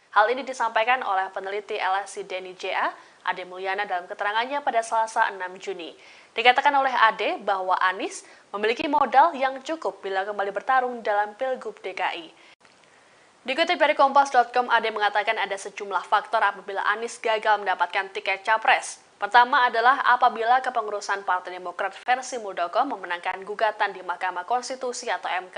Hal ini disampaikan oleh peneliti LSI Denny J.A. Ade Mulyana dalam keterangannya pada Selasa 6 Juni. Dikatakan oleh Ade bahwa Anies memiliki modal yang cukup bila kembali bertarung dalam Pilgub DKI. Dikutip dari Kompas.com, Ade mengatakan ada sejumlah faktor apabila Anies gagal mendapatkan tiket capres. Pertama adalah apabila kepengurusan Partai Demokrat versi Muldoko memenangkan gugatan di Mahkamah Konstitusi atau MK.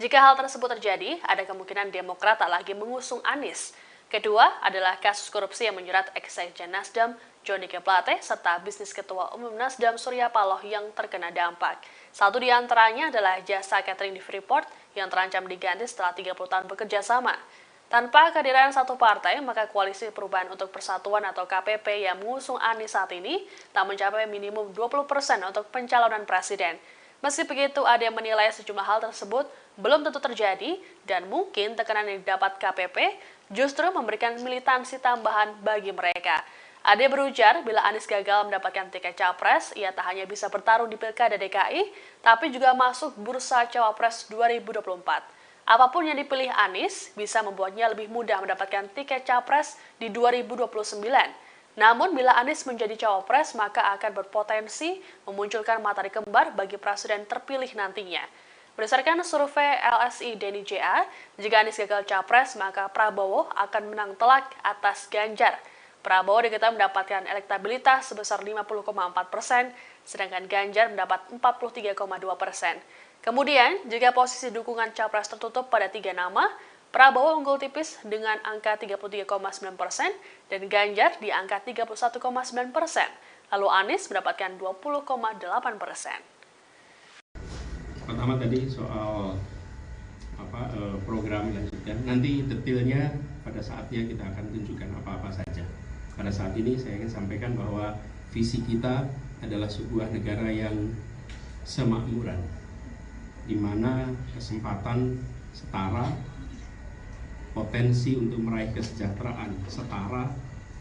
Jika hal tersebut terjadi, ada kemungkinan Demokrat tak lagi mengusung Anies. Kedua adalah kasus korupsi yang menjerat ex-sekjen Nasdem, Johnny G. Plate, serta bisnis Ketua Umum Nasdem Surya Paloh yang terkena dampak. Satu di antaranya adalah jasa catering di Freeport yang terancam diganti setelah 30 tahun bekerja sama. Tanpa kehadiran satu partai, maka Koalisi Perubahan untuk Persatuan atau KPP yang mengusung Anies saat ini tak mencapai minimum 20% untuk pencalonan presiden. Meski begitu, ada yang menilai sejumlah hal tersebut belum tentu terjadi dan mungkin tekanan yang didapat KPP justru memberikan militansi tambahan bagi mereka. Ade berujar bila Anies gagal mendapatkan tiket capres, ia tak hanya bisa bertarung di Pilkada DKI, tapi juga masuk bursa Cawapres 2024. Apapun yang dipilih Anies bisa membuatnya lebih mudah mendapatkan tiket capres di 2029. Namun bila Anies menjadi cawapres, maka akan berpotensi memunculkan matahari kembar bagi presiden terpilih nantinya. Berdasarkan survei LSI Denny J.A., jika Anies gagal capres, maka Prabowo akan menang telak atas Ganjar. Prabowo diketahui mendapatkan elektabilitas sebesar 50,4%, sedangkan Ganjar mendapat 43,2%. Kemudian, jika posisi dukungan capres tertutup pada 3 nama, Prabowo unggul tipis dengan angka 33,9% dan Ganjar di angka 31,9%. Lalu Anies mendapatkan 20,8%. Pertama tadi soal program lanjutan. Nanti detailnya pada saatnya kita akan tunjukkan apa-apa saja. Pada saat ini saya ingin sampaikan bahwa visi kita adalah sebuah negara yang semakmuran, di mana kesempatan setara, potensi untuk meraih kesejahteraan setara,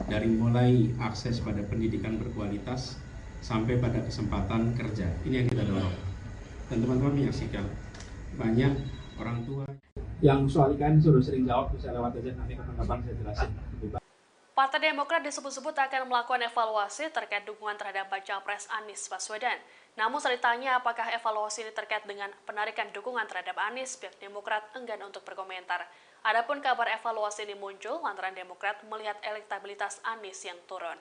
dari mulai akses pada pendidikan berkualitas sampai pada kesempatan kerja. Ini yang kita dorong. Dan teman-teman menyaksikan banyak orang tua yang soal ikan suruh sering jawab, bisa lewat aja nanti kapan-kapan saya jelasin. Partai Demokrat disebut-sebut akan melakukan evaluasi terkait dukungan terhadap Baca Pres Anies Baswedan. Namun saat ditanya apakah evaluasi ini terkait dengan penarikan dukungan terhadap Anies, pihak Demokrat enggan untuk berkomentar. Adapun kabar evaluasi ini muncul lantaran Demokrat melihat elektabilitas Anies yang turun.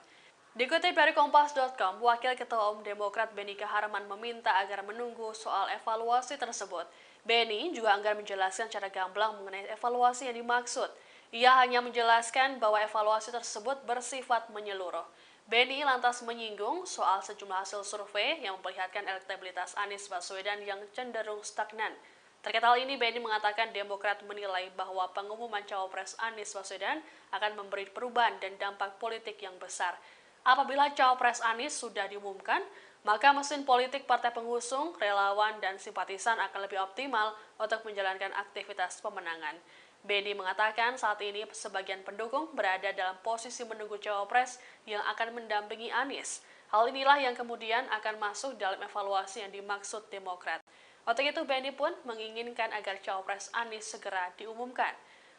Dikutip dari Kompas.com, Wakil Ketua Umum Demokrat Benny Kaharman meminta agar menunggu soal evaluasi tersebut. Benny juga enggan menjelaskan secara gamblang mengenai evaluasi yang dimaksud. Ia hanya menjelaskan bahwa evaluasi tersebut bersifat menyeluruh. Benny lantas menyinggung soal sejumlah hasil survei yang memperlihatkan elektabilitas Anies Baswedan yang cenderung stagnan. Terkait hal ini, Benny mengatakan Demokrat menilai bahwa pengumuman cawapres Anies Baswedan akan memberi perubahan dan dampak politik yang besar. Apabila cawapres Anies sudah diumumkan, maka mesin politik partai pengusung, relawan, dan simpatisan akan lebih optimal untuk menjalankan aktivitas pemenangan. Benny mengatakan saat ini sebagian pendukung berada dalam posisi menunggu cawapres yang akan mendampingi Anies. Hal inilah yang kemudian akan masuk dalam evaluasi yang dimaksud Demokrat. Untuk itu, Benny pun menginginkan agar cawapres Anies segera diumumkan.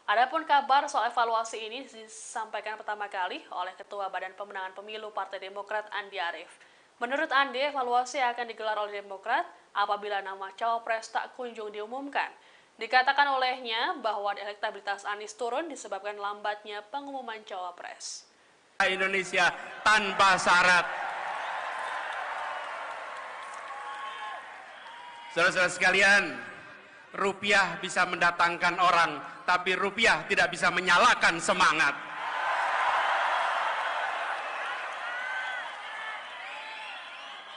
Adapun kabar soal evaluasi ini disampaikan pertama kali oleh Ketua Badan Pemenangan Pemilu Partai Demokrat Andi Arief. Menurut Andi, evaluasi akan digelar oleh Demokrat apabila nama cawapres tak kunjung diumumkan. Dikatakan olehnya bahwa elektabilitas Anies turun disebabkan lambatnya pengumuman cawapres. Indonesia tanpa syarat. Saudara-saudara sekalian, rupiah bisa mendatangkan orang, tapi rupiah tidak bisa menyalakan semangat.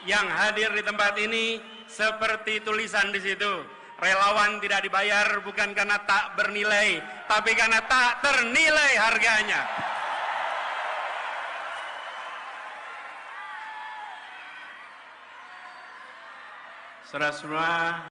Yang hadir di tempat ini seperti tulisan di situ. Relawan tidak dibayar bukan karena tak bernilai, tapi karena tak ternilai harganya. Saudara semua,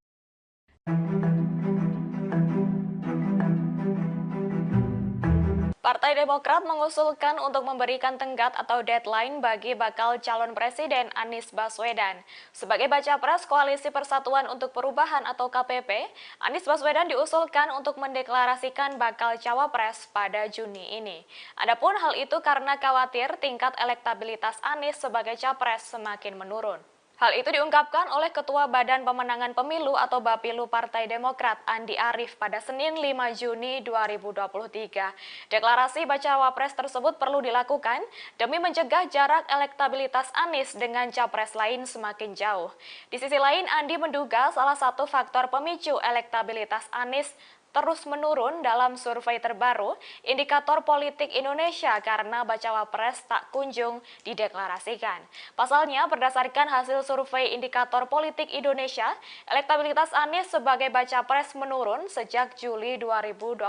Partai Demokrat mengusulkan untuk memberikan tenggat atau deadline bagi bakal calon presiden Anies Baswedan. Sebagai baca pres Koalisi Persatuan untuk Perubahan atau KPP, Anies Baswedan diusulkan untuk mendeklarasikan bakal cawapres pada Juni ini. Adapun hal itu karena khawatir tingkat elektabilitas Anies sebagai capres semakin menurun. Hal itu diungkapkan oleh Ketua Badan Pemenangan Pemilu atau Bapilu Partai Demokrat Andi Arief pada Senin 5 Juni 2023. Deklarasi bacawa pres tersebut perlu dilakukan demi mencegah jarak elektabilitas Anies dengan capres lain semakin jauh. Di sisi lain, Andi menduga salah satu faktor pemicu elektabilitas Anies terus menurun dalam survei terbaru Indikator Politik Indonesia karena bacawa pres tak kunjung dideklarasikan. Pasalnya, berdasarkan hasil survei Indikator Politik Indonesia, elektabilitas Anies sebagai baca pres menurun sejak Juli 2022.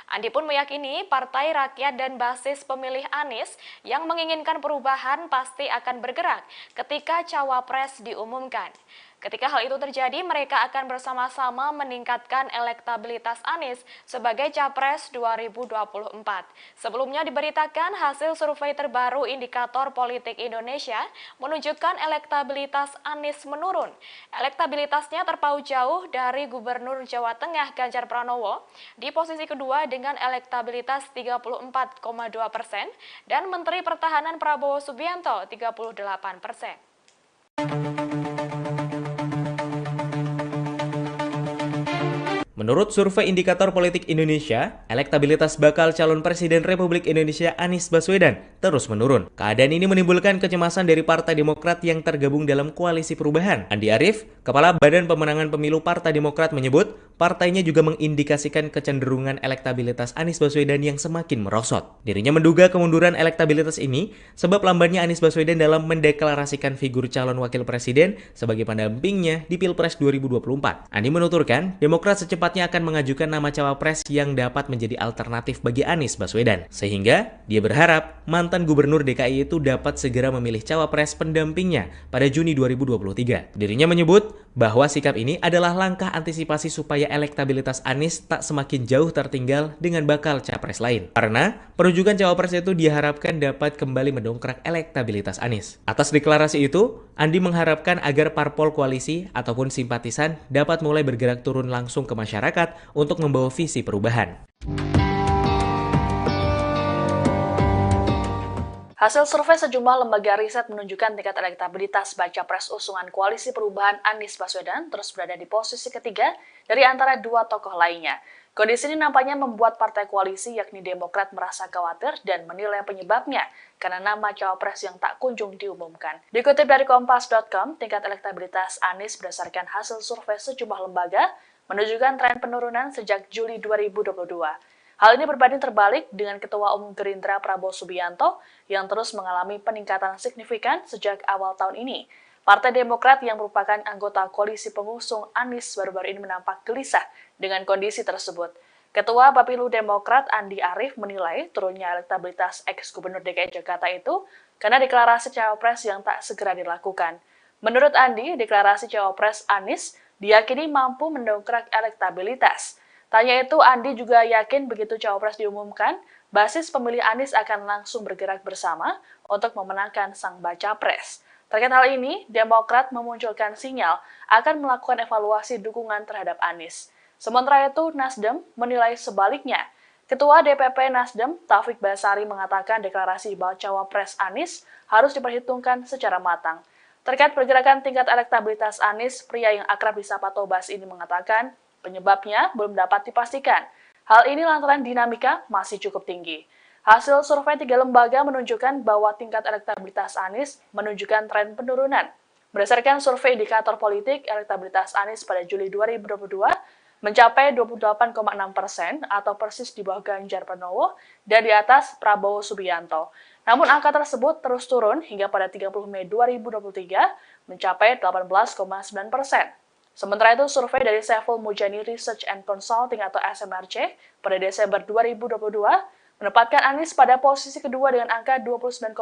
Andi pun meyakini Partai Rakyat dan basis pemilih Anies yang menginginkan perubahan pasti akan bergerak ketika cawapres diumumkan. Ketika hal itu terjadi, mereka akan bersama-sama meningkatkan elektabilitas Anies sebagai Capres 2024. Sebelumnya diberitakan hasil survei terbaru Indikator Politik Indonesia menunjukkan elektabilitas Anies menurun. Elektabilitasnya terpaut jauh dari Gubernur Jawa Tengah Ganjar Pranowo di posisi kedua dengan elektabilitas 34,2% dan Menteri Pertahanan Prabowo Subianto 38%. Menurut survei Indikator Politik Indonesia, elektabilitas bakal calon Presiden Republik Indonesia Anies Baswedan terus menurun. Keadaan ini menimbulkan kecemasan dari Partai Demokrat yang tergabung dalam Koalisi Perubahan. Andi Arief, Kepala Badan Pemenangan Pemilu Partai Demokrat menyebut, partainya juga mengindikasikan kecenderungan elektabilitas Anies Baswedan yang semakin merosot. Dirinya menduga kemunduran elektabilitas ini sebab lambannya Anies Baswedan dalam mendeklarasikan figur calon wakil presiden sebagai pendampingnya di Pilpres 2024. Andi menuturkan, Demokrat secepatnya akan mengajukan nama cawapres yang dapat menjadi alternatif bagi Anies Baswedan. Sehingga dia berharap mantan gubernur DKI itu dapat segera memilih cawapres pendampingnya pada Juni 2023. Dirinya menyebut bahwa sikap ini adalah langkah antisipasi supaya elektabilitas Anies tak semakin jauh tertinggal dengan bakal capres lain. Karena penunjukan cawapres itu diharapkan dapat kembali mendongkrak elektabilitas Anies. Atas deklarasi itu, Andi mengharapkan agar parpol koalisi ataupun simpatisan dapat mulai bergerak turun langsung ke masyarakat untuk membawa visi perubahan. Hasil survei sejumlah lembaga riset menunjukkan tingkat elektabilitas baca pres usungan Koalisi Perubahan Anies Baswedan terus berada di posisi ketiga dari antara dua tokoh lainnya. Kondisi ini nampaknya membuat partai koalisi yakni Demokrat merasa khawatir dan menilai penyebabnya karena nama cawapres yang tak kunjung diumumkan. Dikutip dari Kompas.com, tingkat elektabilitas Anies berdasarkan hasil survei sejumlah lembaga menunjukkan tren penurunan sejak Juli 2022. Hal ini berbanding terbalik dengan Ketua Umum Gerindra Prabowo Subianto yang terus mengalami peningkatan signifikan sejak awal tahun ini. Partai Demokrat yang merupakan anggota koalisi pengusung Anies baru-baru ini menampak gelisah dengan kondisi tersebut. Ketua Bapilu Demokrat Andi Arief menilai turunnya elektabilitas ex-gubernur DKI Jakarta itu karena deklarasi cawapres yang tak segera dilakukan. Menurut Andi, deklarasi cawapres Anies diyakini mampu mendongkrak elektabilitas. Tanya itu, Andi juga yakin begitu cawapres diumumkan, basis pemilih Anies akan langsung bergerak bersama untuk memenangkan sang baca pres. Terkait hal ini, Demokrat memunculkan sinyal akan melakukan evaluasi dukungan terhadap Anies. Sementara itu, Nasdem menilai sebaliknya. Ketua DPP Nasdem, Taufik Basari mengatakan deklarasi bacawa pres Anies harus diperhitungkan secara matang. Terkait pergerakan tingkat elektabilitas Anies, pria yang akrab disapa Tobas ini mengatakan, penyebabnya belum dapat dipastikan. Hal ini lantaran dinamika masih cukup tinggi. Hasil survei 3 lembaga menunjukkan bahwa tingkat elektabilitas Anies menunjukkan tren penurunan. Berdasarkan survei Indikator Politik, elektabilitas Anies pada Juli 2022 mencapai 28,6% atau persis di bawah Ganjar Pranowo dan di atas Prabowo Subianto. Namun angka tersebut terus turun hingga pada 30 Mei 2023 mencapai 18,9%. Sementara itu, survei dari Saiful Mujani Research and Consulting atau SMRC pada Desember 2022 menempatkan Anies pada posisi kedua dengan angka 29,9%.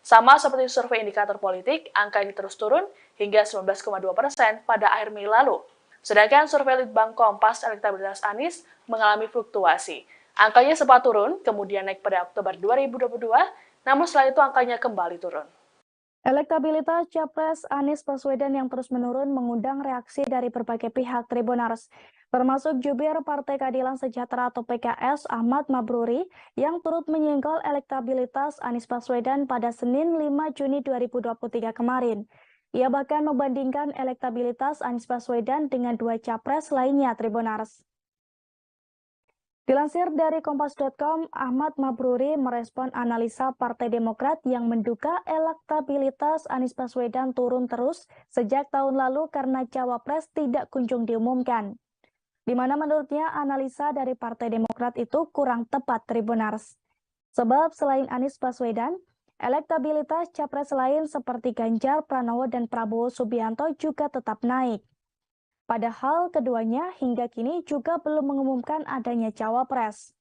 Sama seperti survei Indikator Politik, angka ini terus turun hingga 19,2% pada akhir Mei lalu. Sedangkan survei Litbang Kompas elektabilitas Anies mengalami fluktuasi. Angkanya sempat turun, kemudian naik pada Oktober 2022, namun setelah itu angkanya kembali turun. Elektabilitas Capres Anies Baswedan yang terus menurun mengundang reaksi dari berbagai pihak Tribuners, termasuk jubir Partai Keadilan Sejahtera atau PKS Ahmad Mabruri yang turut menyenggol elektabilitas Anies Baswedan pada Senin 5 Juni 2023 kemarin. Ia bahkan membandingkan elektabilitas Anies Baswedan dengan dua capres lainnya Tribuners. Dilansir dari Kompas.com, Ahmad Mabruri merespon analisa Partai Demokrat yang menduga elektabilitas Anies Baswedan turun terus sejak tahun lalu karena cawapres tidak kunjung diumumkan. Di mana menurutnya analisa dari Partai Demokrat itu kurang tepat Tribuners. Sebab selain Anies Baswedan, elektabilitas capres lain seperti Ganjar Pranowo dan Prabowo Subianto juga tetap naik. Padahal keduanya hingga kini juga belum mengumumkan adanya cawapres.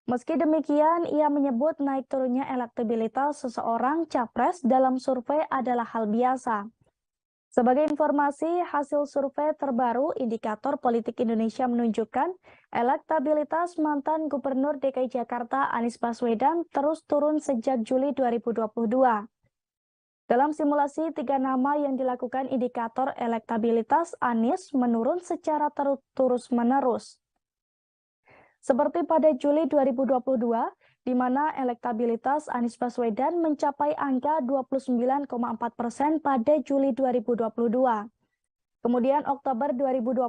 Meski demikian, ia menyebut naik turunnya elektabilitas seseorang capres dalam survei adalah hal biasa. Sebagai informasi, hasil survei terbaru Indikator Politik Indonesia menunjukkan elektabilitas mantan Gubernur DKI Jakarta Anies Baswedan terus turun sejak Juli 2022. Dalam simulasi 3 nama yang dilakukan indikator elektabilitas Anies menurun secara terus-menerus. Seperti pada Juli 2022, di mana elektabilitas Anies Baswedan mencapai angka 29,4% pada Juli 2022. Kemudian Oktober 2022,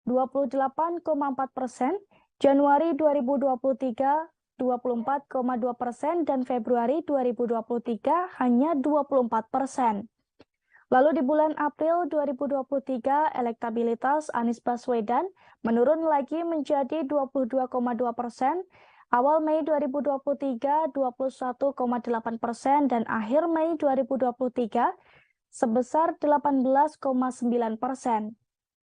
28,4%, Januari 2023, 24,2% dan Februari 2023 hanya 24%. Lalu di bulan April 2023 elektabilitas Anies Baswedan menurun lagi menjadi 22,2%, awal Mei 2023 21,8% dan akhir Mei 2023 sebesar 18,9%.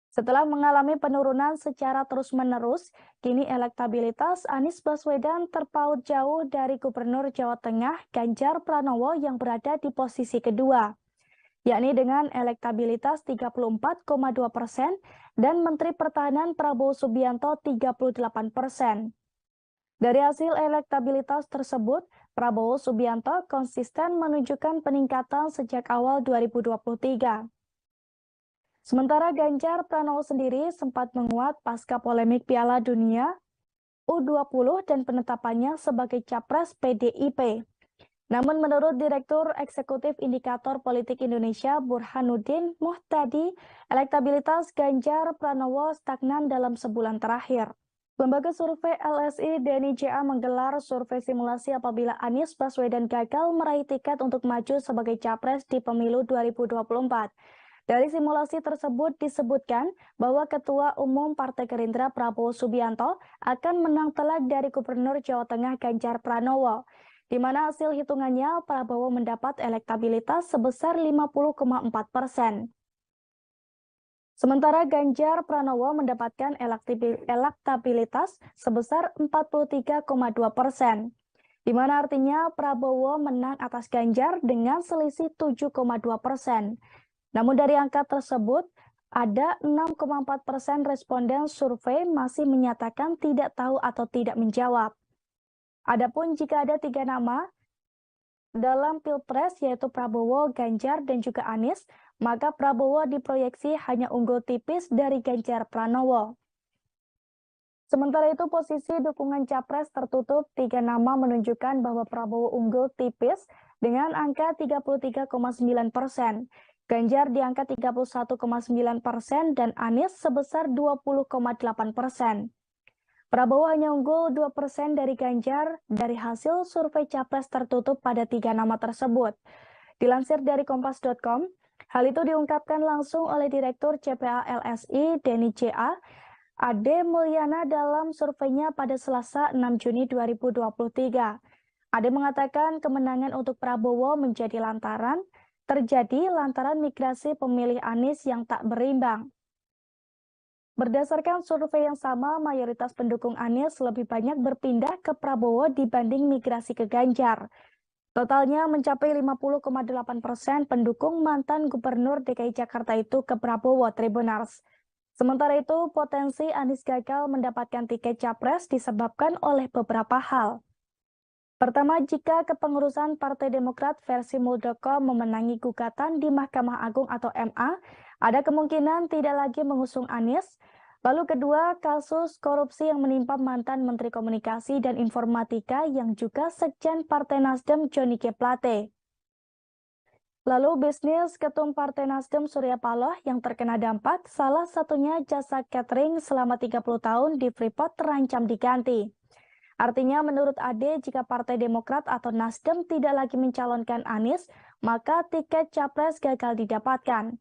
Setelah mengalami penurunan secara terus-menerus, kini elektabilitas Anies Baswedan terpaut jauh dari Gubernur Jawa Tengah Ganjar Pranowo yang berada di posisi kedua, yakni dengan elektabilitas 34,2% dan Menteri Pertahanan Prabowo Subianto 38%. Dari hasil elektabilitas tersebut, Prabowo Subianto konsisten menunjukkan peningkatan sejak awal 2023. Sementara Ganjar Pranowo sendiri sempat menguat pasca polemik Piala Dunia U20 dan penetapannya sebagai capres PDIP. Namun menurut Direktur Eksekutif Indikator Politik Indonesia Burhanuddin Muhtadi, elektabilitas Ganjar Pranowo stagnan dalam sebulan terakhir. Lembaga survei LSI Denny JA menggelar survei simulasi apabila Anies Baswedan gagal meraih tiket untuk maju sebagai capres di pemilu 2024. Dari simulasi tersebut disebutkan bahwa Ketua Umum Partai Gerindra Prabowo Subianto akan menang telak dari Gubernur Jawa Tengah Ganjar Pranowo, di mana hasil hitungannya Prabowo mendapat elektabilitas sebesar 50,4%. Sementara Ganjar Pranowo mendapatkan elektabilitas sebesar 43,2%, di mana artinya Prabowo menang atas Ganjar dengan selisih 7,2%. Namun dari angka tersebut, ada 6,4% responden survei masih menyatakan tidak tahu atau tidak menjawab. Adapun jika ada 3 nama dalam Pilpres yaitu Prabowo, Ganjar, dan juga Anies, maka Prabowo diproyeksi hanya unggul tipis dari Ganjar Pranowo. Sementara itu posisi dukungan capres tertutup 3 nama menunjukkan bahwa Prabowo unggul tipis dengan angka 33,9%. Ganjar di angka 31,9% dan Anies sebesar 20,8%. Prabowo hanya unggul 2% dari Ganjar dari hasil survei capres tertutup pada 3 nama tersebut. Dilansir dari Kompas.com, hal itu diungkapkan langsung oleh Direktur CPA LSI Denny JA, Ade Mulyana dalam surveinya pada Selasa 6 Juni 2023. Ade mengatakan kemenangan untuk Prabowo terjadi lantaran migrasi pemilih Anies yang tak berimbang. Berdasarkan survei yang sama, mayoritas pendukung Anies lebih banyak berpindah ke Prabowo dibanding migrasi ke Ganjar. Totalnya mencapai 50,8% pendukung mantan Gubernur DKI Jakarta itu ke Prabowo Tribuners. Sementara itu, potensi Anies gagal mendapatkan tiket capres disebabkan oleh beberapa hal. Pertama, jika kepengurusan Partai Demokrat versi Muldoko memenangi gugatan di Mahkamah Agung atau MA, ada kemungkinan tidak lagi mengusung Anies. Lalu kedua, kasus korupsi yang menimpa mantan Menteri Komunikasi dan Informatika yang juga Sekjen Partai Nasdem Johnny G. Plate. Lalu bisnis Ketum Partai Nasdem Surya Paloh yang terkena dampak, salah satunya jasa catering selama 30 tahun di Freeport terancam diganti. Artinya menurut Ade, jika Partai Demokrat atau Nasdem tidak lagi mencalonkan Anies, maka tiket capres gagal didapatkan.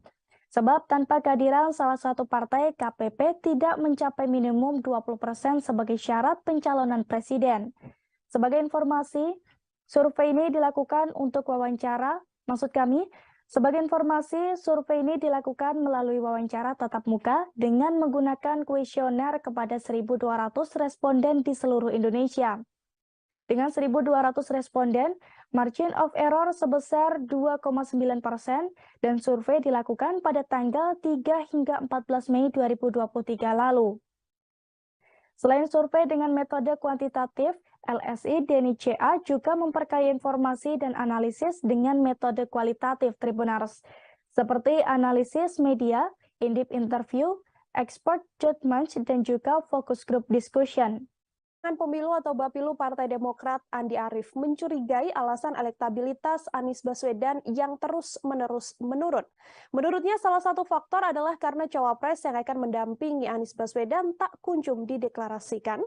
Sebab tanpa kehadiran salah satu partai, KPP tidak mencapai minimum 20% sebagai syarat pencalonan presiden. Sebagai informasi, survei ini dilakukan untuk wawancara. Maksud kami, sebagai informasi, survei ini dilakukan melalui wawancara tatap muka dengan menggunakan kuesioner kepada 1.200 responden di seluruh Indonesia. Dengan 1.200 responden, margin of error sebesar 2,9% dan survei dilakukan pada tanggal 3 hingga 14 Mei 2023 lalu. Selain survei dengan metode kuantitatif, LSI Denny JA juga memperkaya informasi dan analisis dengan metode kualitatif Tribuners, seperti analisis media, in-depth interview, expert judgment, dan juga focus group discussion. Pemilu atau Bapilu Partai Demokrat Andi Arief mencurigai alasan elektabilitas Anies Baswedan yang terus-menerus menurun. Menurutnya salah satu faktor adalah karena cawapres yang akan mendampingi Anies Baswedan tak kunjung dideklarasikan.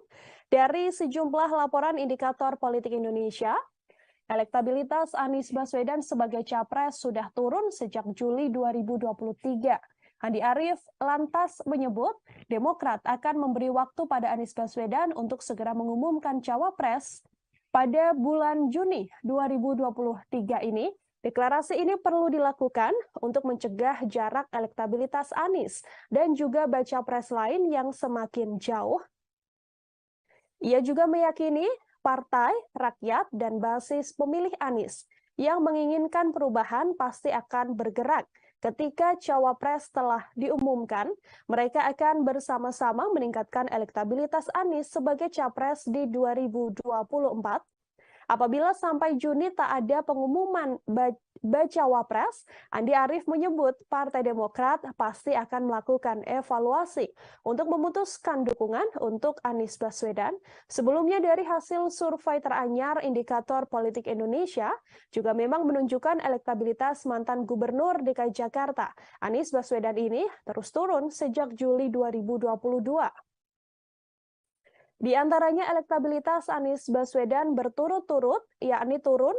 Dari sejumlah laporan indikator politik Indonesia, elektabilitas Anies Baswedan sebagai capres sudah turun sejak Juli 2023. Andi Arief lantas menyebut Demokrat akan memberi waktu pada Anies Baswedan untuk segera mengumumkan cawapres pada bulan Juni 2023 ini. Deklarasi ini perlu dilakukan untuk mencegah jarak elektabilitas Anies dan juga baca pres lain yang semakin jauh. Ia juga meyakini partai, rakyat, dan basis pemilih Anies yang menginginkan perubahan pasti akan bergerak. Ketika cawapres telah diumumkan, mereka akan bersama-sama meningkatkan elektabilitas Anies sebagai capres di 2024. Apabila sampai Juni tak ada pengumuman bacawapres, Andi Arief menyebut Partai Demokrat pasti akan melakukan evaluasi untuk memutuskan dukungan untuk Anies Baswedan. Sebelumnya dari hasil survei teranyar indikator politik Indonesia juga memang menunjukkan elektabilitas mantan Gubernur DKI Jakarta, Anies Baswedan ini terus turun sejak Juli 2022. Di antaranya elektabilitas Anies Baswedan berturut-turut, yakni turun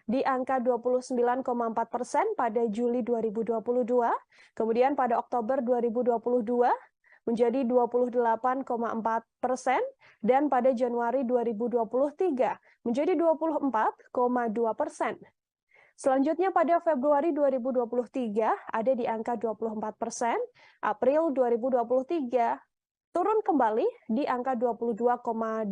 di angka 29,4% pada Juli 2022, kemudian pada Oktober 2022 menjadi 28,4%, dan pada Januari 2023 menjadi 24,2%. Selanjutnya pada Februari 2023 ada di angka 24%, April 2023 turun kembali di angka 22,2%,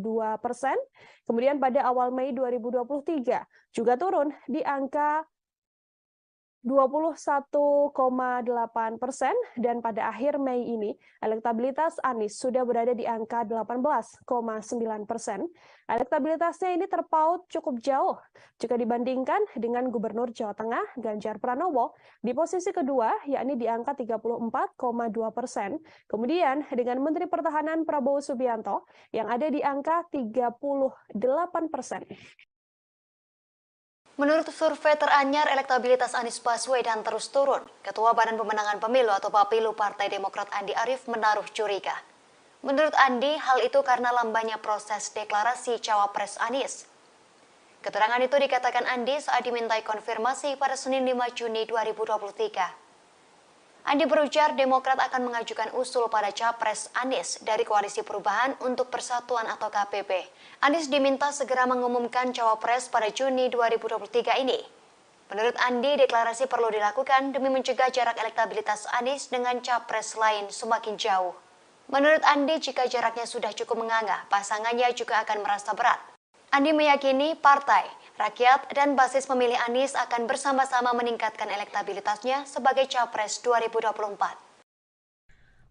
kemudian pada awal Mei 2023 juga turun di angka 21,8%, dan pada akhir Mei ini elektabilitas Anies sudah berada di angka 18,9%. Elektabilitasnya ini terpaut cukup jauh jika dibandingkan dengan Gubernur Jawa Tengah Ganjar Pranowo di posisi kedua, yakni di angka 34,2%. Kemudian dengan Menteri Pertahanan Prabowo Subianto yang ada di angka 38%. Menurut survei teranyar, elektabilitas Anies Baswedan terus turun. Ketua Badan Pemenangan Pemilu atau Bapilu Partai Demokrat Andi Arief menaruh curiga. Menurut Andi, hal itu karena lambannya proses deklarasi cawapres Anies. Keterangan itu dikatakan Andi saat dimintai konfirmasi pada Senin 5 Juni 2023. Andi berujar Demokrat akan mengajukan usul pada capres Anies dari Koalisi Perubahan untuk Persatuan atau KPP. Anies diminta segera mengumumkan cawapres pada Juni 2023 ini. Menurut Andi, deklarasi perlu dilakukan demi mencegah jarak elektabilitas Anies dengan capres lain semakin jauh. Menurut Andi, jika jaraknya sudah cukup menganga, pasangannya juga akan merasa berat. Andi meyakini partai, rakyat, dan basis pemilih Anies akan bersama-sama meningkatkan elektabilitasnya sebagai capres 2024.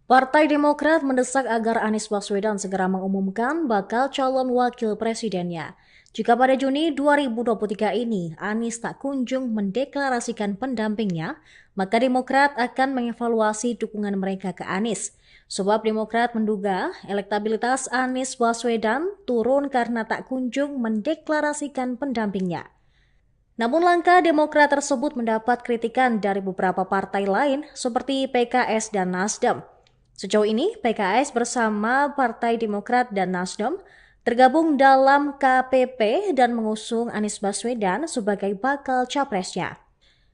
Partai Demokrat mendesak agar Anies Baswedan segera mengumumkan bakal calon wakil presidennya. Jika pada Juni 2023 ini Anies tak kunjung mendeklarasikan pendampingnya, maka Demokrat akan mengevaluasi dukungan mereka ke Anies. Sebab Demokrat menduga elektabilitas Anies Baswedan turun karena tak kunjung mendeklarasikan pendampingnya. Namun langkah Demokrat tersebut mendapat kritikan dari beberapa partai lain seperti PKS dan Nasdem. Sejauh ini, PKS bersama Partai Demokrat dan Nasdem tergabung dalam KPP dan mengusung Anies Baswedan sebagai bakal capresnya.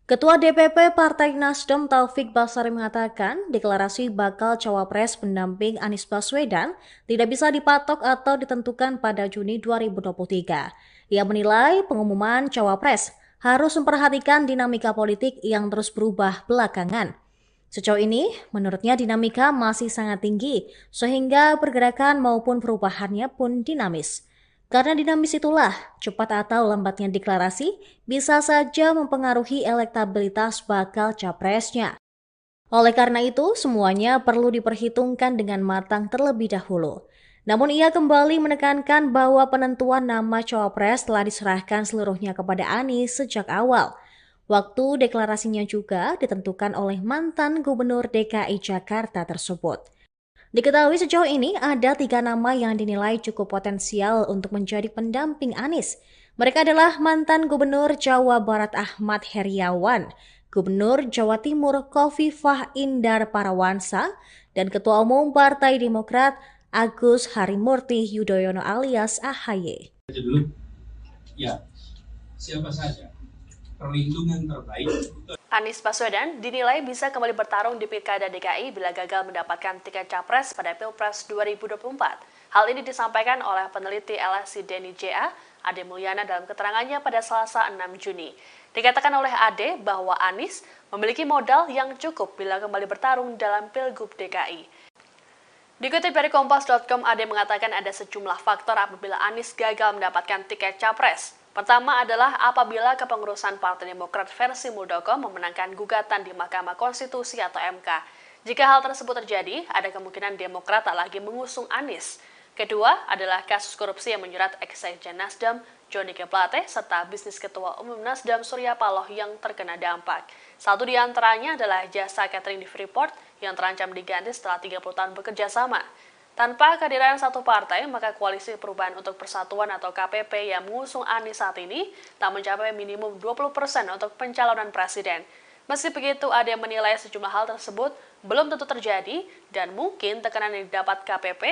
Ketua DPP Partai Nasdem Taufik Basari mengatakan deklarasi bakal cawapres pendamping Anies Baswedan tidak bisa dipatok atau ditentukan pada Juni 2023. Ia menilai pengumuman cawapres harus memperhatikan dinamika politik yang terus berubah belakangan. Sejauh ini, menurutnya dinamika masih sangat tinggi, sehingga pergerakan maupun perubahannya pun dinamis. Karena dinamis itulah, cepat atau lambatnya deklarasi bisa saja mempengaruhi elektabilitas bakal capresnya. Oleh karena itu, semuanya perlu diperhitungkan dengan matang terlebih dahulu. Namun ia kembali menekankan bahwa penentuan nama cawapres telah diserahkan seluruhnya kepada Anies sejak awal. Waktu deklarasinya juga ditentukan oleh mantan Gubernur DKI Jakarta tersebut. Diketahui sejauh ini ada 3 nama yang dinilai cukup potensial untuk menjadi pendamping Anies. Mereka adalah mantan Gubernur Jawa Barat Ahmad Heriawan, Gubernur Jawa Timur Khofifah Indar Parawansa, dan Ketua Umum Partai Demokrat Agus Harimurti Yudhoyono alias AHY. Dulu, ya, siapa saja perlindungan terbaik. Anies Baswedan dinilai bisa kembali bertarung di Pilkada DKI bila gagal mendapatkan tiket capres pada Pilpres 2024. Hal ini disampaikan oleh peneliti LSI Denny JA, Ade Mulyana dalam keterangannya pada Selasa 6 Juni. Dikatakan oleh Ade bahwa Anies memiliki modal yang cukup bila kembali bertarung dalam Pilgub DKI. Dikutip dari Kompas.com, Ade mengatakan ada sejumlah faktor apabila Anies gagal mendapatkan tiket capres. Pertama adalah apabila kepengurusan Partai Demokrat versi Muldoko memenangkan gugatan di Mahkamah Konstitusi atau MK. Jika hal tersebut terjadi, ada kemungkinan Demokrat tak lagi mengusung Anies. Kedua adalah kasus korupsi yang menjerat ex-sekjen Nasdem, Johnny G. Plate, serta bisnis Ketua Umum Nasdem Surya Paloh yang terkena dampak. Satu di antaranya adalah jasa catering di Freeport yang terancam diganti setelah 30 tahun bekerja sama. Tanpa kehadiran satu partai, maka Koalisi Perubahan untuk Persatuan atau KPP yang mengusung Anies saat ini tak mencapai minimum 20% untuk pencalonan presiden. Meski begitu, Ade menilai sejumlah hal tersebut belum tentu terjadi dan mungkin tekanan yang didapat KPP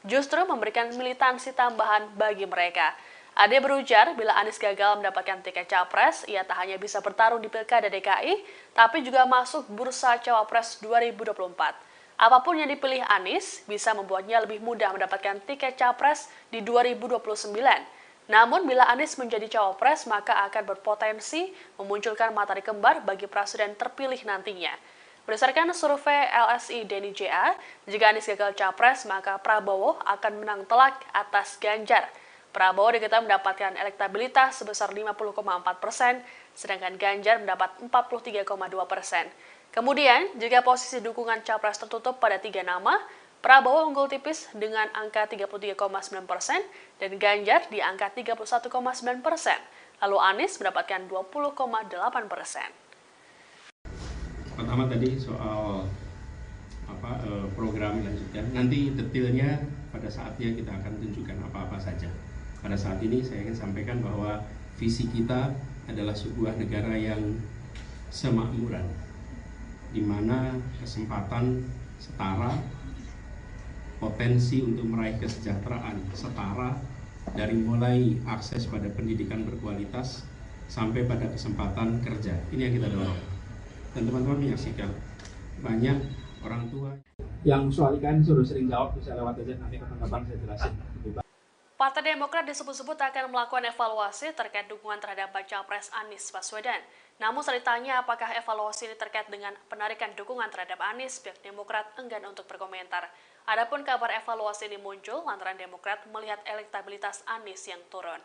justru memberikan militansi tambahan bagi mereka. Ade berujar bila Anies gagal mendapatkan tiket capres, ia tak hanya bisa bertarung di Pilkada DKI, tapi juga masuk bursa Cawapres 2024. Apapun yang dipilih Anies bisa membuatnya lebih mudah mendapatkan tiket capres di 2029. Namun bila Anies menjadi cawapres maka akan berpotensi memunculkan matahari kembar bagi presiden terpilih nantinya. Berdasarkan survei LSI Denny JA, jika Anies gagal capres maka Prabowo akan menang telak atas Ganjar. Prabowo diketahui mendapatkan elektabilitas sebesar 50,4%, sedangkan Ganjar mendapat 43,2%. Kemudian, jika posisi dukungan capres tertutup pada 3 nama, Prabowo unggul tipis dengan angka 33,9% dan Ganjar di angka 31,9%. Lalu Anies mendapatkan 20,8%. Pertama tadi soal program lanjutan. Nanti detailnya pada saatnya kita akan tunjukkan apa-apa saja. Pada saat ini saya ingin sampaikan bahwa visi kita adalah sebuah negara yang semakmuran, di mana kesempatan setara, potensi untuk meraih kesejahteraan setara, dari mulai akses pada pendidikan berkualitas sampai pada kesempatan kerja. Ini yang kita dorong. Dan teman-teman menyaksikan banyak orang tua yang soal ikan suruh sering jawab, bisa lewat aja nanti kapan-kapan saya jelasin. Partai Demokrat disebut-sebut akan melakukan evaluasi terkait dukungan terhadap baca pres Anies Baswedan. Namun saat ditanya apakah evaluasi ini terkait dengan penarikan dukungan terhadap Anies, pihak Demokrat enggan untuk berkomentar. Adapun kabar evaluasi ini muncul lantaran Demokrat melihat elektabilitas Anies yang turun.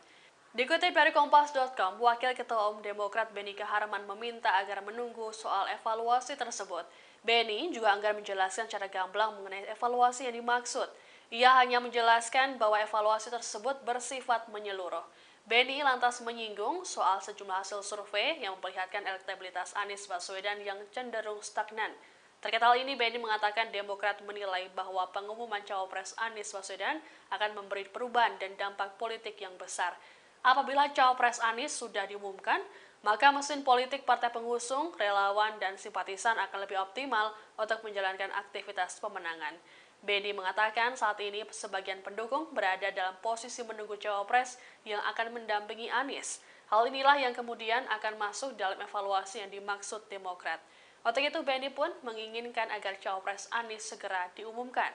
Dikutip dari Kompas.com, Wakil Ketua Umum Demokrat Beni Kaharman meminta agar menunggu soal evaluasi tersebut. Beni juga enggan menjelaskan secara gamblang mengenai evaluasi yang dimaksud. Ia hanya menjelaskan bahwa evaluasi tersebut bersifat menyeluruh. Beni lantas menyinggung soal sejumlah hasil survei yang memperlihatkan elektabilitas Anies Baswedan yang cenderung stagnan. Terkait hal ini, Beni mengatakan Demokrat menilai bahwa pengumuman cawapres Anies Baswedan akan memberi perubahan dan dampak politik yang besar. Apabila cawapres Anies sudah diumumkan, maka mesin politik partai pengusung, relawan, dan simpatisan akan lebih optimal untuk menjalankan aktivitas pemenangan. Beni mengatakan saat ini sebagian pendukung berada dalam posisi menunggu cawapres yang akan mendampingi Anies. Hal inilah yang kemudian akan masuk dalam evaluasi yang dimaksud Demokrat. Untuk itu, Beni pun menginginkan agar cawapres Anies segera diumumkan.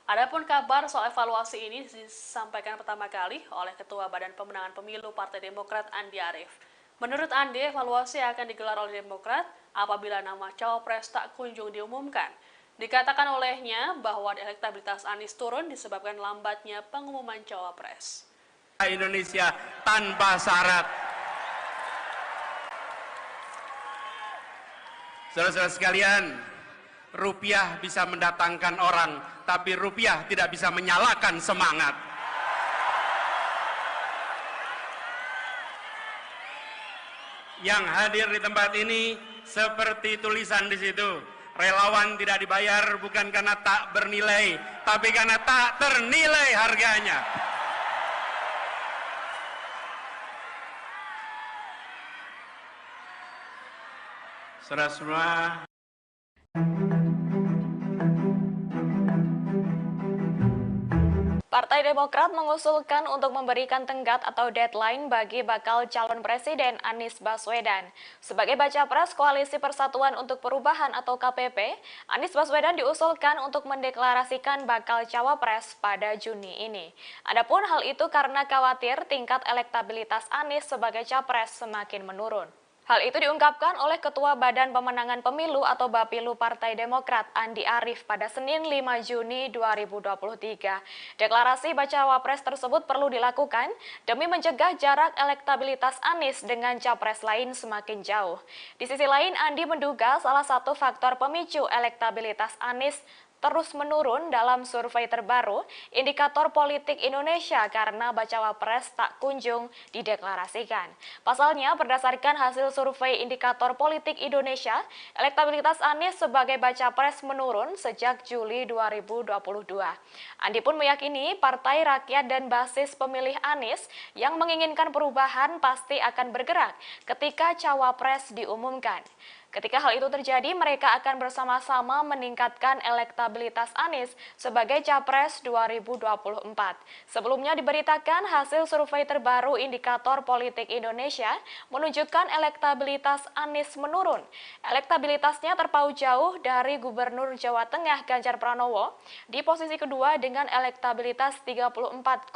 Adapun kabar soal evaluasi ini disampaikan pertama kali oleh Ketua Badan Pemenangan Pemilu Partai Demokrat Andi Arief. Menurut Andi, evaluasi akan digelar oleh Demokrat apabila nama cawapres tak kunjung diumumkan. Dikatakan olehnya bahwa elektabilitas Anies turun disebabkan lambatnya pengumuman cawapres. Indonesia tanpa syarat. Saudara-saudara sekalian, rupiah bisa mendatangkan orang, tapi rupiah tidak bisa menyalakan semangat. Yang hadir di tempat ini seperti tulisan di situ, relawan tidak dibayar bukan karena tak bernilai, tapi karena tak ternilai harganya. Saudara semua, Partai Demokrat mengusulkan untuk memberikan tenggat atau deadline bagi bakal calon presiden Anies Baswedan. Sebagai baca pres Koalisi Persatuan untuk Perubahan atau KPP, Anies Baswedan diusulkan untuk mendeklarasikan bakal cawapres pada Juni ini. Adapun hal itu karena khawatir tingkat elektabilitas Anies sebagai capres semakin menurun. Hal itu diungkapkan oleh Ketua Badan Pemenangan Pemilu atau Bapilu Partai Demokrat Andi Arief pada Senin 5 Juni 2023. Deklarasi bacawa pres tersebut perlu dilakukan demi mencegah jarak elektabilitas Anies dengan capres lain semakin jauh. Di sisi lain, Andi menduga salah satu faktor pemicu elektabilitas Anies terus menurun dalam survei terbaru Indikator Politik Indonesia karena bacawa pres tak kunjung dideklarasikan. Pasalnya, berdasarkan hasil survei Indikator Politik Indonesia, elektabilitas Anies sebagai baca pres menurun sejak Juli 2022. Andi pun meyakini Partai Rakyat dan basis pemilih Anies yang menginginkan perubahan pasti akan bergerak ketika cawapres diumumkan. Ketika hal itu terjadi, mereka akan bersama-sama meningkatkan elektabilitas Anies sebagai Capres 2024. Sebelumnya diberitakan hasil survei terbaru Indikator Politik Indonesia menunjukkan elektabilitas Anies menurun. Elektabilitasnya terpaut jauh dari Gubernur Jawa Tengah Ganjar Pranowo di posisi kedua dengan elektabilitas 34,2%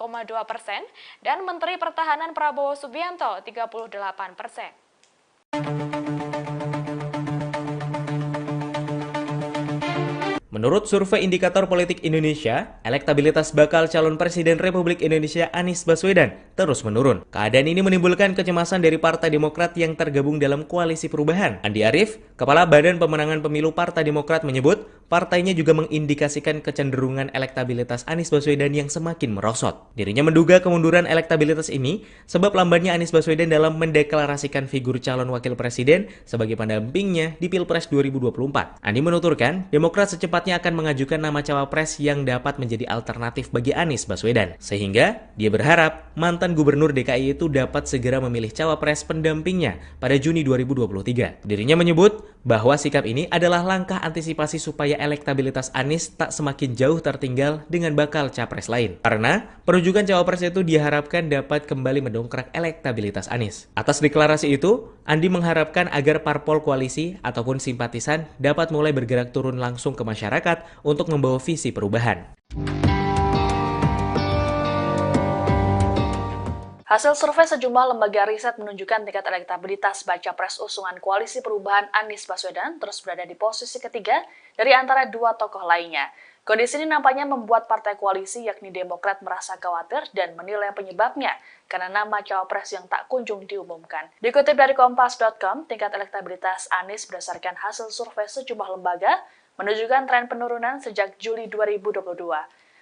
dan Menteri Pertahanan Prabowo Subianto 38%. Menurut survei Indikator Politik Indonesia, elektabilitas bakal calon Presiden Republik Indonesia Anies Baswedan terus menurun. Keadaan ini menimbulkan kecemasan dari Partai Demokrat yang tergabung dalam Koalisi Perubahan. Andi Arief, Kepala Badan Pemenangan Pemilu Partai Demokrat menyebut, partainya juga mengindikasikan kecenderungan elektabilitas Anies Baswedan yang semakin merosot. Dirinya menduga kemunduran elektabilitas ini sebab lambannya Anies Baswedan dalam mendeklarasikan figur calon wakil presiden sebagai pendampingnya di Pilpres 2024. Andi menuturkan, Demokrat secepatnya akan mengajukan nama cawapres yang dapat menjadi alternatif bagi Anies Baswedan. Sehingga dia berharap mantan gubernur DKI itu dapat segera memilih cawapres pendampingnya pada Juni 2023. Dirinya menyebut bahwa sikap ini adalah langkah antisipasi supaya elektabilitas Anies tak semakin jauh tertinggal dengan bakal capres lain. Karena penunjukan cawapres itu diharapkan dapat kembali mendongkrak elektabilitas Anies. Atas deklarasi itu, Andi mengharapkan agar parpol koalisi ataupun simpatisan dapat mulai bergerak turun langsung ke masyarakat untuk membawa visi perubahan. Hasil survei sejumlah lembaga riset menunjukkan tingkat elektabilitas baca pres usungan Koalisi Perubahan Anies Baswedan terus berada di posisi ketiga dari antara dua tokoh lainnya. Kondisi ini nampaknya membuat partai koalisi yakni Demokrat merasa khawatir dan menilai penyebabnya karena nama cawapres yang tak kunjung diumumkan. Dikutip dari Kompas.com, tingkat elektabilitas Anies berdasarkan hasil survei sejumlah lembaga menunjukkan tren penurunan sejak Juli 2022.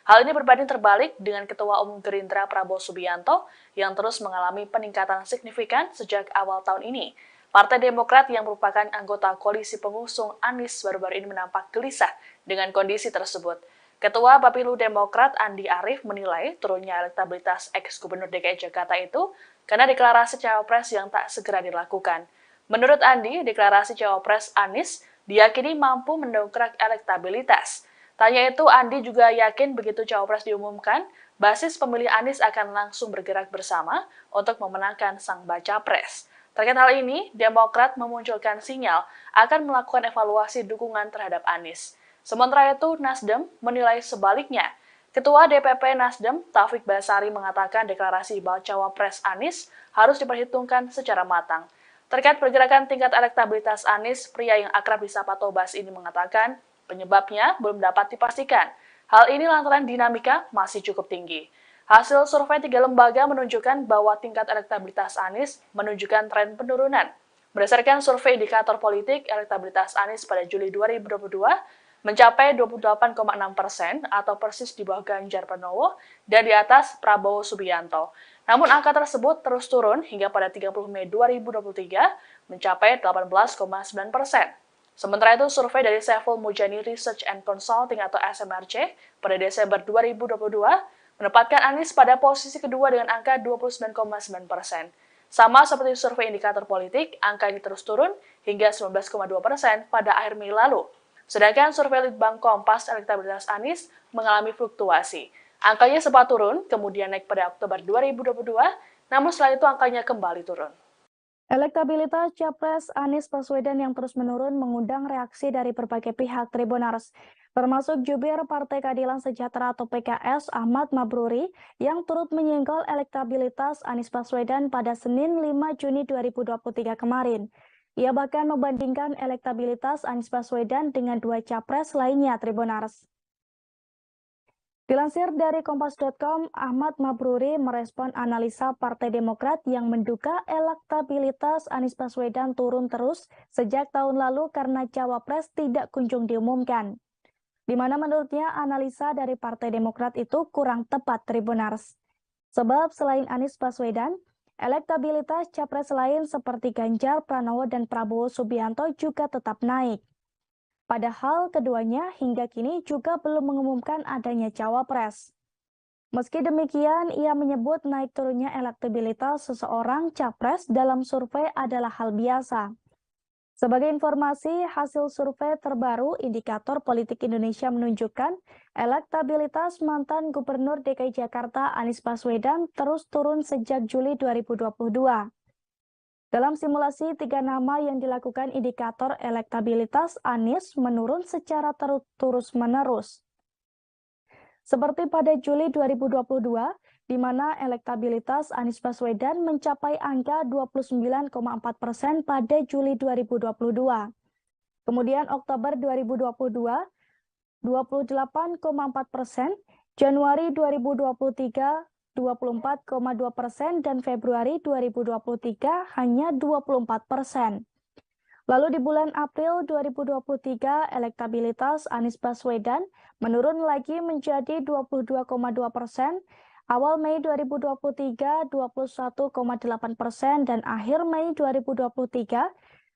Hal ini berbanding terbalik dengan Ketua Umum Gerindra Prabowo Subianto yang terus mengalami peningkatan signifikan sejak awal tahun ini. Partai Demokrat yang merupakan anggota koalisi pengusung Anies baru-baru ini menampak gelisah dengan kondisi tersebut. Ketua Bapilu Demokrat Andi Arief menilai turunnya elektabilitas ex-gubernur DKI Jakarta itu karena deklarasi cawapres yang tak segera dilakukan. Menurut Andi, deklarasi cawapres Anies diyakini mampu mendongkrak elektabilitas. Tanya itu, Andi juga yakin begitu cawapres diumumkan, basis pemilih Anies akan langsung bergerak bersama untuk memenangkan sang baca pres. Terkait hal ini, Demokrat memunculkan sinyal akan melakukan evaluasi dukungan terhadap Anies. Sementara itu, Nasdem menilai sebaliknya. Ketua DPP Nasdem, Taufik Basari, mengatakan deklarasi bacawa pres Anies harus diperhitungkan secara matang. Terkait pergerakan tingkat elektabilitas Anies, pria yang akrab disapa Tobas ini mengatakan penyebabnya belum dapat dipastikan. Hal ini lantaran dinamika masih cukup tinggi. Hasil survei 3 lembaga menunjukkan bahwa tingkat elektabilitas Anies menunjukkan tren penurunan. Berdasarkan survei indikator politik, elektabilitas Anies pada Juli 2022 mencapai 28,6% atau persis di bawah Ganjar Pranowo dan di atas Prabowo Subianto. Namun angka tersebut terus turun hingga pada 30 Mei 2023 mencapai 18,9%. Sementara itu, survei dari Saiful Mujani Research and Consulting atau SMRC pada Desember 2022 menempatkan Anies pada posisi kedua dengan angka 29,9%. Sama seperti survei indikator politik, angka ini terus turun hingga 19,2% pada akhir Mei lalu. Sedangkan survei Litbang Kompas elektabilitas Anies mengalami fluktuasi. Angkanya sempat turun, kemudian naik pada Oktober 2022, namun setelah itu angkanya kembali turun. Elektabilitas Capres Anies Baswedan yang terus menurun mengundang reaksi dari berbagai pihak Tribunars, termasuk jubir Partai Keadilan Sejahtera atau PKS Ahmad Mabruri yang turut menyenggol elektabilitas Anies Baswedan pada Senin 5 Juni 2023 kemarin. Ia bahkan membandingkan elektabilitas Anies Baswedan dengan 2 capres lainnya Tribunars. Dilansir dari Kompas.com, Ahmad Mabruri merespon analisa Partai Demokrat yang menduga elektabilitas Anies Baswedan turun terus sejak tahun lalu karena cawapres tidak kunjung diumumkan. Di mana menurutnya analisa dari Partai Demokrat itu kurang tepat Tribunars. Sebab selain Anies Baswedan, elektabilitas capres lain seperti Ganjar Pranowo dan Prabowo Subianto juga tetap naik. Padahal keduanya hingga kini juga belum mengumumkan adanya cawapres. Meski demikian, ia menyebut naik turunnya elektabilitas seseorang capres dalam survei adalah hal biasa. Sebagai informasi, hasil survei terbaru Indikator Politik Indonesia menunjukkan elektabilitas mantan Gubernur DKI Jakarta Anies Baswedan terus turun sejak Juli 2022. Dalam simulasi 3 nama yang dilakukan indikator elektabilitas Anies menurun secara terus-menerus. Seperti pada Juli 2022, di mana elektabilitas Anies Baswedan mencapai angka 29,4% pada Juli 2022. Kemudian Oktober 2022, 28,4%, Januari 2023, 24,2% dan Februari 2023 hanya 24%. Lalu di bulan April 2023, elektabilitas Anies Baswedan menurun lagi menjadi 22,2%, awal Mei 2023 21,8% dan akhir Mei 2023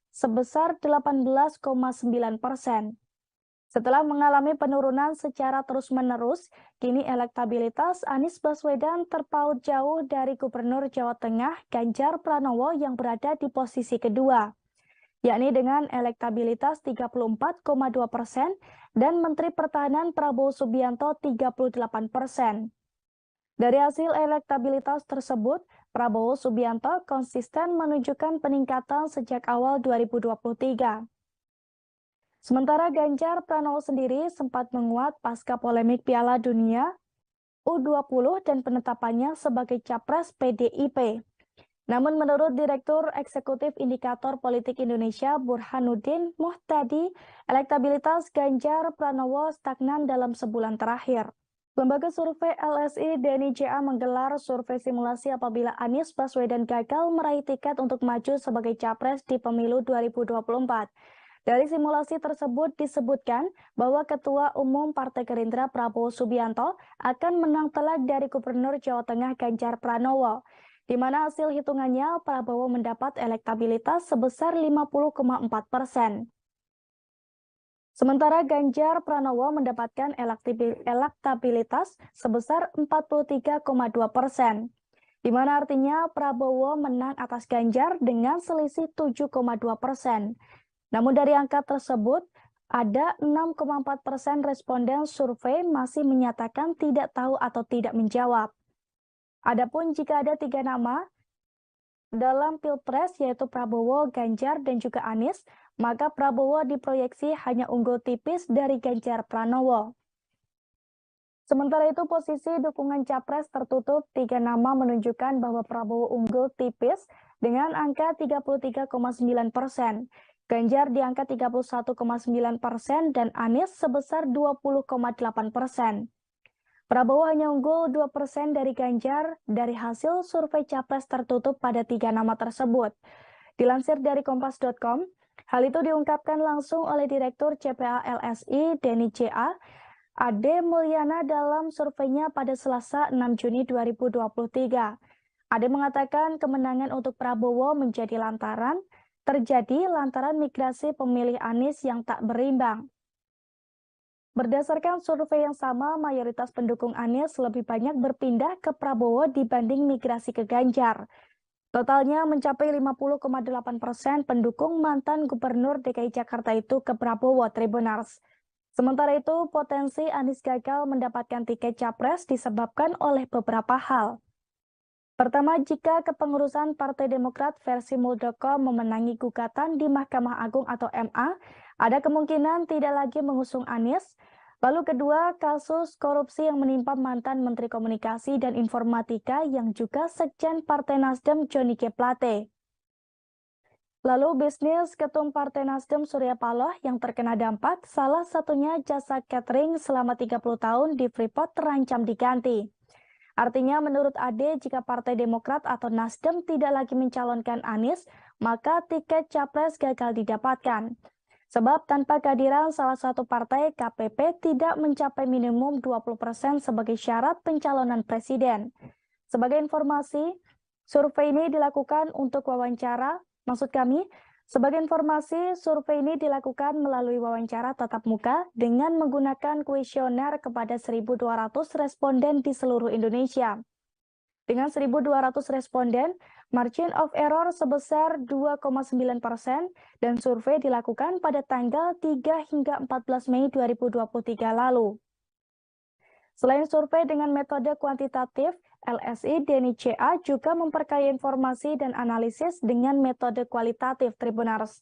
sebesar 18,9%. Setelah mengalami penurunan secara terus-menerus, kini elektabilitas Anies Baswedan terpaut jauh dari Gubernur Jawa Tengah Ganjar Pranowo yang berada di posisi kedua, yakni dengan elektabilitas 34,2% dan Menteri Pertahanan Prabowo Subianto 38%. Dari hasil elektabilitas tersebut, Prabowo Subianto konsisten menunjukkan peningkatan sejak awal 2023. Sementara Ganjar Pranowo sendiri sempat menguat pasca polemik Piala Dunia U20 dan penetapannya sebagai capres PDIP. Namun menurut Direktur Eksekutif Indikator Politik Indonesia Burhanuddin Muhtadi, elektabilitas Ganjar Pranowo stagnan dalam sebulan terakhir. Lembaga survei LSI DNI-JA menggelar survei simulasi apabila Anies Baswedan gagal meraih tiket untuk maju sebagai capres di pemilu 2024. Dari simulasi tersebut disebutkan bahwa Ketua Umum Partai Gerindra Prabowo Subianto akan menang telak dari Gubernur Jawa Tengah Ganjar Pranowo, di mana hasil hitungannya Prabowo mendapat elektabilitas sebesar 50,4%. Sementara Ganjar Pranowo mendapatkan elektabilitas sebesar 43,2%, di mana artinya Prabowo menang atas Ganjar dengan selisih 7,2%. Namun dari angka tersebut, ada 6,4% responden survei masih menyatakan tidak tahu atau tidak menjawab. Adapun jika ada 3 nama dalam Pilpres yaitu Prabowo, Ganjar, dan juga Anies, maka Prabowo diproyeksi hanya unggul tipis dari Ganjar Pranowo. Sementara itu posisi dukungan capres tertutup 3 nama menunjukkan bahwa Prabowo unggul tipis dengan angka 33,9%, Ganjar di angka 31,9% dan Anies sebesar 20,8%. Prabowo hanya unggul 2% dari Ganjar dari hasil survei capres tertutup pada 3 nama tersebut. Dilansir dari Kompas.com, hal itu diungkapkan langsung oleh Direktur CPA LSI DNI-JA, Ade Mulyana dalam surveinya pada Selasa 6 Juni 2023. Ade mengatakan kemenangan untuk Prabowo terjadi lantaran migrasi pemilih Anies yang tak berimbang. Berdasarkan survei yang sama, mayoritas pendukung Anies lebih banyak berpindah ke Prabowo dibanding migrasi ke Ganjar. Totalnya mencapai 50,8% pendukung mantan Gubernur DKI Jakarta itu ke Prabowo Tribuners. Sementara itu, potensi Anies gagal mendapatkan tiket capres disebabkan oleh beberapa hal. Pertama, jika kepengurusan Partai Demokrat versi Muldoko memenangi gugatan di Mahkamah Agung atau MA, ada kemungkinan tidak lagi mengusung Anies. Lalu kedua, kasus korupsi yang menimpa mantan Menteri Komunikasi dan Informatika yang juga Sekjen Partai Nasdem Johnny G. Plate. Lalu bisnis Ketum Partai Nasdem Surya Paloh yang terkena dampak, salah satunya jasa catering selama 30 tahun di Freeport terancam diganti. Artinya menurut Ade, jika Partai Demokrat atau Nasdem tidak lagi mencalonkan Anies, maka tiket capres gagal didapatkan. Sebab tanpa kehadiran salah satu partai, KPP tidak mencapai minimum 20% sebagai syarat pencalonan presiden. Sebagai informasi, survei ini dilakukan untuk wawancara, sebagai informasi, survei ini dilakukan melalui wawancara tatap muka dengan menggunakan kuesioner kepada 1.200 responden di seluruh Indonesia. Dengan 1.200 responden, margin of error sebesar 2,9% dan survei dilakukan pada tanggal 3 hingga 14 Mei 2023 lalu. Selain survei dengan metode kuantitatif, LSI DNI-JA juga memperkaya informasi dan analisis dengan metode kualitatif Tribuners,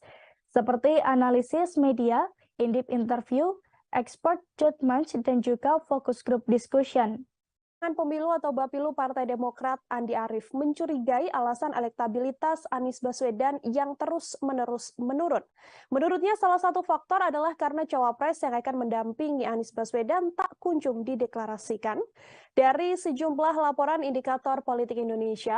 seperti analisis media, in-depth interview, expert judgment, dan juga focus group discussion. Pemilu atau Bapilu Partai Demokrat Andi Arief mencurigai alasan elektabilitas Anies Baswedan yang terus-menerus menurun. Menurutnya salah satu faktor adalah karena cawapres yang akan mendampingi Anies Baswedan tak kunjung dideklarasikan. Dari sejumlah laporan indikator politik Indonesia,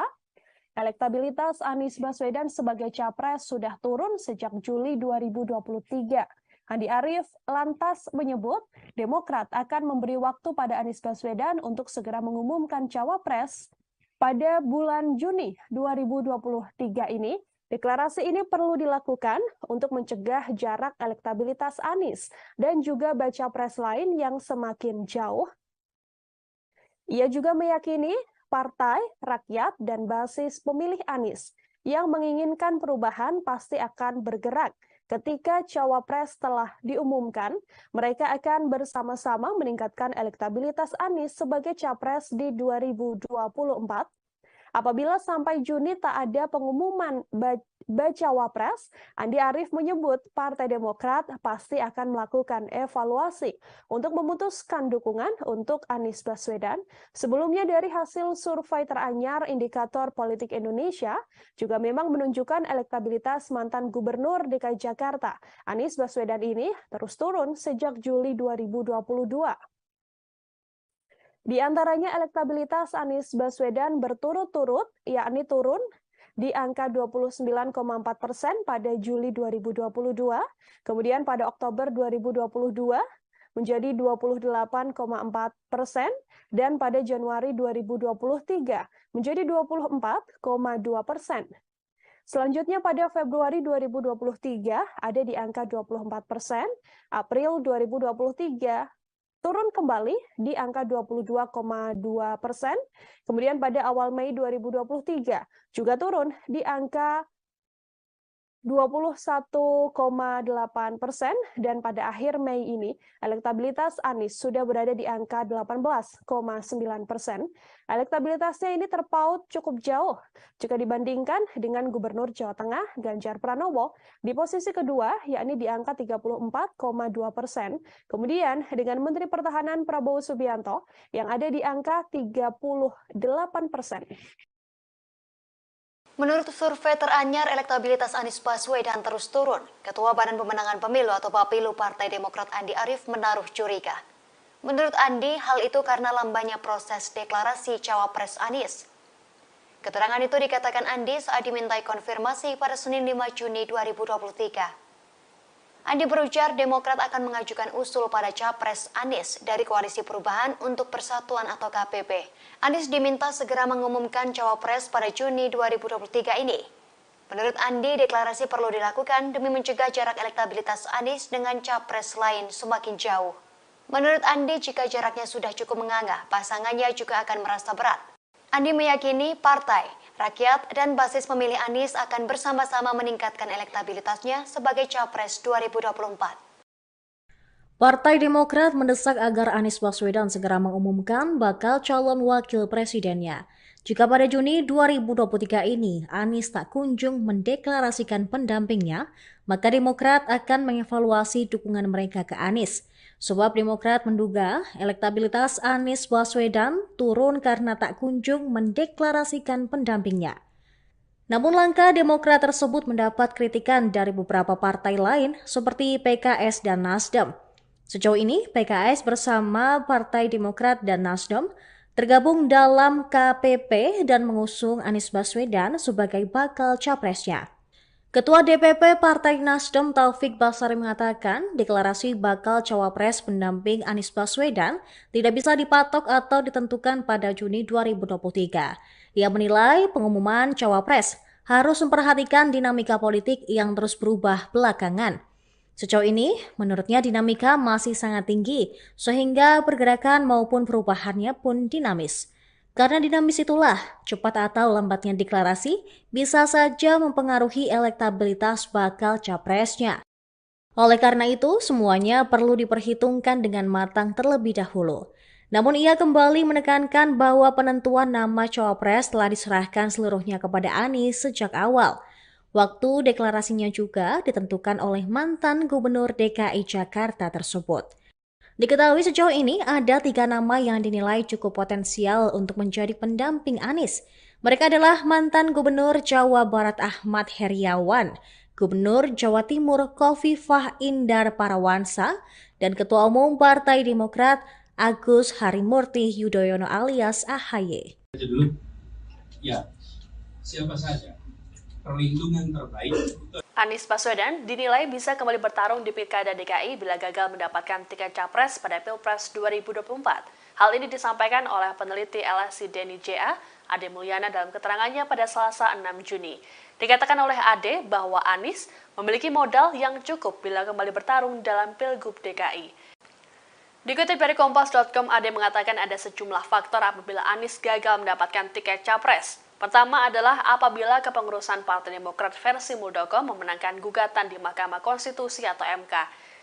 elektabilitas Anies Baswedan sebagai capres sudah turun sejak Juli 2023. Andi Arief lantas menyebut Demokrat akan memberi waktu pada Anies Baswedan untuk segera mengumumkan cawapres pada bulan Juni 2023 ini. Deklarasi ini perlu dilakukan untuk mencegah jarak elektabilitas Anies dan juga baca pres lain yang semakin jauh. Ia juga meyakini partai, rakyat, dan basis pemilih Anies yang menginginkan perubahan pasti akan bergerak. Ketika cawapres telah diumumkan, mereka akan bersama-sama meningkatkan elektabilitas Anies sebagai capres di 2024. Apabila sampai Juni tak ada pengumuman bacawa pres, Andi Arief menyebut Partai Demokrat pasti akan melakukan evaluasi untuk memutuskan dukungan untuk Anies Baswedan. Sebelumnya dari hasil survei teranyar Indikator Politik Indonesia juga memang menunjukkan elektabilitas mantan Gubernur DKI Jakarta, Anies Baswedan ini terus turun sejak Juli 2022. Di antaranya elektabilitas Anies Baswedan berturut-turut, yakni turun di angka 29,4% pada Juli 2022, kemudian pada Oktober 2022 menjadi 28,4%, dan pada Januari 2023 menjadi 24,2%. Selanjutnya pada Februari 2023 ada di angka 24%, April 2023 turun kembali di angka 22,2%, kemudian pada awal Mei 2023 juga turun di angka 21,8%, dan pada akhir Mei ini elektabilitas Anies sudah berada di angka 18,9%. Elektabilitasnya ini terpaut cukup jauh jika dibandingkan dengan Gubernur Jawa Tengah Ganjar Pranowo di posisi kedua, yakni di angka 34,2%. Kemudian dengan Menteri Pertahanan Prabowo Subianto yang ada di angka 38%. Menurut survei teranyar, elektabilitas Anies Baswedan terus turun. Ketua Badan Pemenangan Pemilu atau Bapilu Partai Demokrat Andi Arief menaruh curiga. Menurut Andi, hal itu karena lambannya proses deklarasi cawapres Anies. Keterangan itu dikatakan Andi saat dimintai konfirmasi pada Senin 5 Juni 2023. Andi berujar Demokrat akan mengajukan usul pada Capres Anies dari Koalisi Perubahan untuk Persatuan atau KPP. Anies diminta segera mengumumkan Cawapres pada Juni 2023 ini. Menurut Andi, deklarasi perlu dilakukan demi mencegah jarak elektabilitas Anies dengan Capres lain semakin jauh. Menurut Andi, jika jaraknya sudah cukup menganga, pasangannya juga akan merasa berat. Andi meyakini partai, rakyat, dan basis pemilih Anies akan bersama-sama meningkatkan elektabilitasnya sebagai Capres 2024. Partai Demokrat mendesak agar Anies Baswedan segera mengumumkan bakal calon wakil presidennya. Jika pada Juni 2023 ini Anies tak kunjung mendeklarasikan pendampingnya, maka Demokrat akan mengevaluasi dukungan mereka ke Anies. Sebab Demokrat menduga elektabilitas Anies Baswedan turun karena tak kunjung mendeklarasikan pendampingnya. Namun langkah Demokrat tersebut mendapat kritikan dari beberapa partai lain seperti PKS dan Nasdem. Sejauh ini PKS bersama Partai Demokrat dan Nasdem tergabung dalam KPP dan mengusung Anies Baswedan sebagai bakal capresnya. Ketua DPP Partai Nasdem Taufik Basari mengatakan deklarasi bakal cawapres pendamping Anies Baswedan tidak bisa dipatok atau ditentukan pada Juni 2023. Ia menilai pengumuman cawapres harus memperhatikan dinamika politik yang terus berubah belakangan. Sejauh ini, menurutnya dinamika masih sangat tinggi, sehingga pergerakan maupun perubahannya pun dinamis. Karena dinamis itulah, cepat atau lambatnya deklarasi bisa saja mempengaruhi elektabilitas bakal capresnya. Oleh karena itu, semuanya perlu diperhitungkan dengan matang terlebih dahulu. Namun ia kembali menekankan bahwa penentuan nama cawapres telah diserahkan seluruhnya kepada Anies sejak awal. Waktu deklarasinya juga ditentukan oleh mantan Gubernur DKI Jakarta tersebut. Diketahui sejauh ini ada 3 nama yang dinilai cukup potensial untuk menjadi pendamping Anies. Mereka adalah mantan Gubernur Jawa Barat Ahmad Heriawan, Gubernur Jawa Timur Khofifah Indar Parawansa, dan Ketua Umum Partai Demokrat Agus Harimurti Yudhoyono alias AHY. Dulu, ya, siapa saja perlindungan terbaik. Anies Baswedan dinilai bisa kembali bertarung di Pilkada DKI bila gagal mendapatkan tiket capres pada Pilpres 2024. Hal ini disampaikan oleh peneliti LSI Denny JA, Ade Mulyana dalam keterangannya pada Selasa 6 Juni. Dikatakan oleh Ade bahwa Anies memiliki modal yang cukup bila kembali bertarung dalam Pilgub DKI. Dikutip dari Kompas.com, Ade mengatakan ada sejumlah faktor apabila Anies gagal mendapatkan tiket capres. Pertama adalah apabila kepengurusan Partai Demokrat versi Muldoko memenangkan gugatan di Mahkamah Konstitusi atau MK.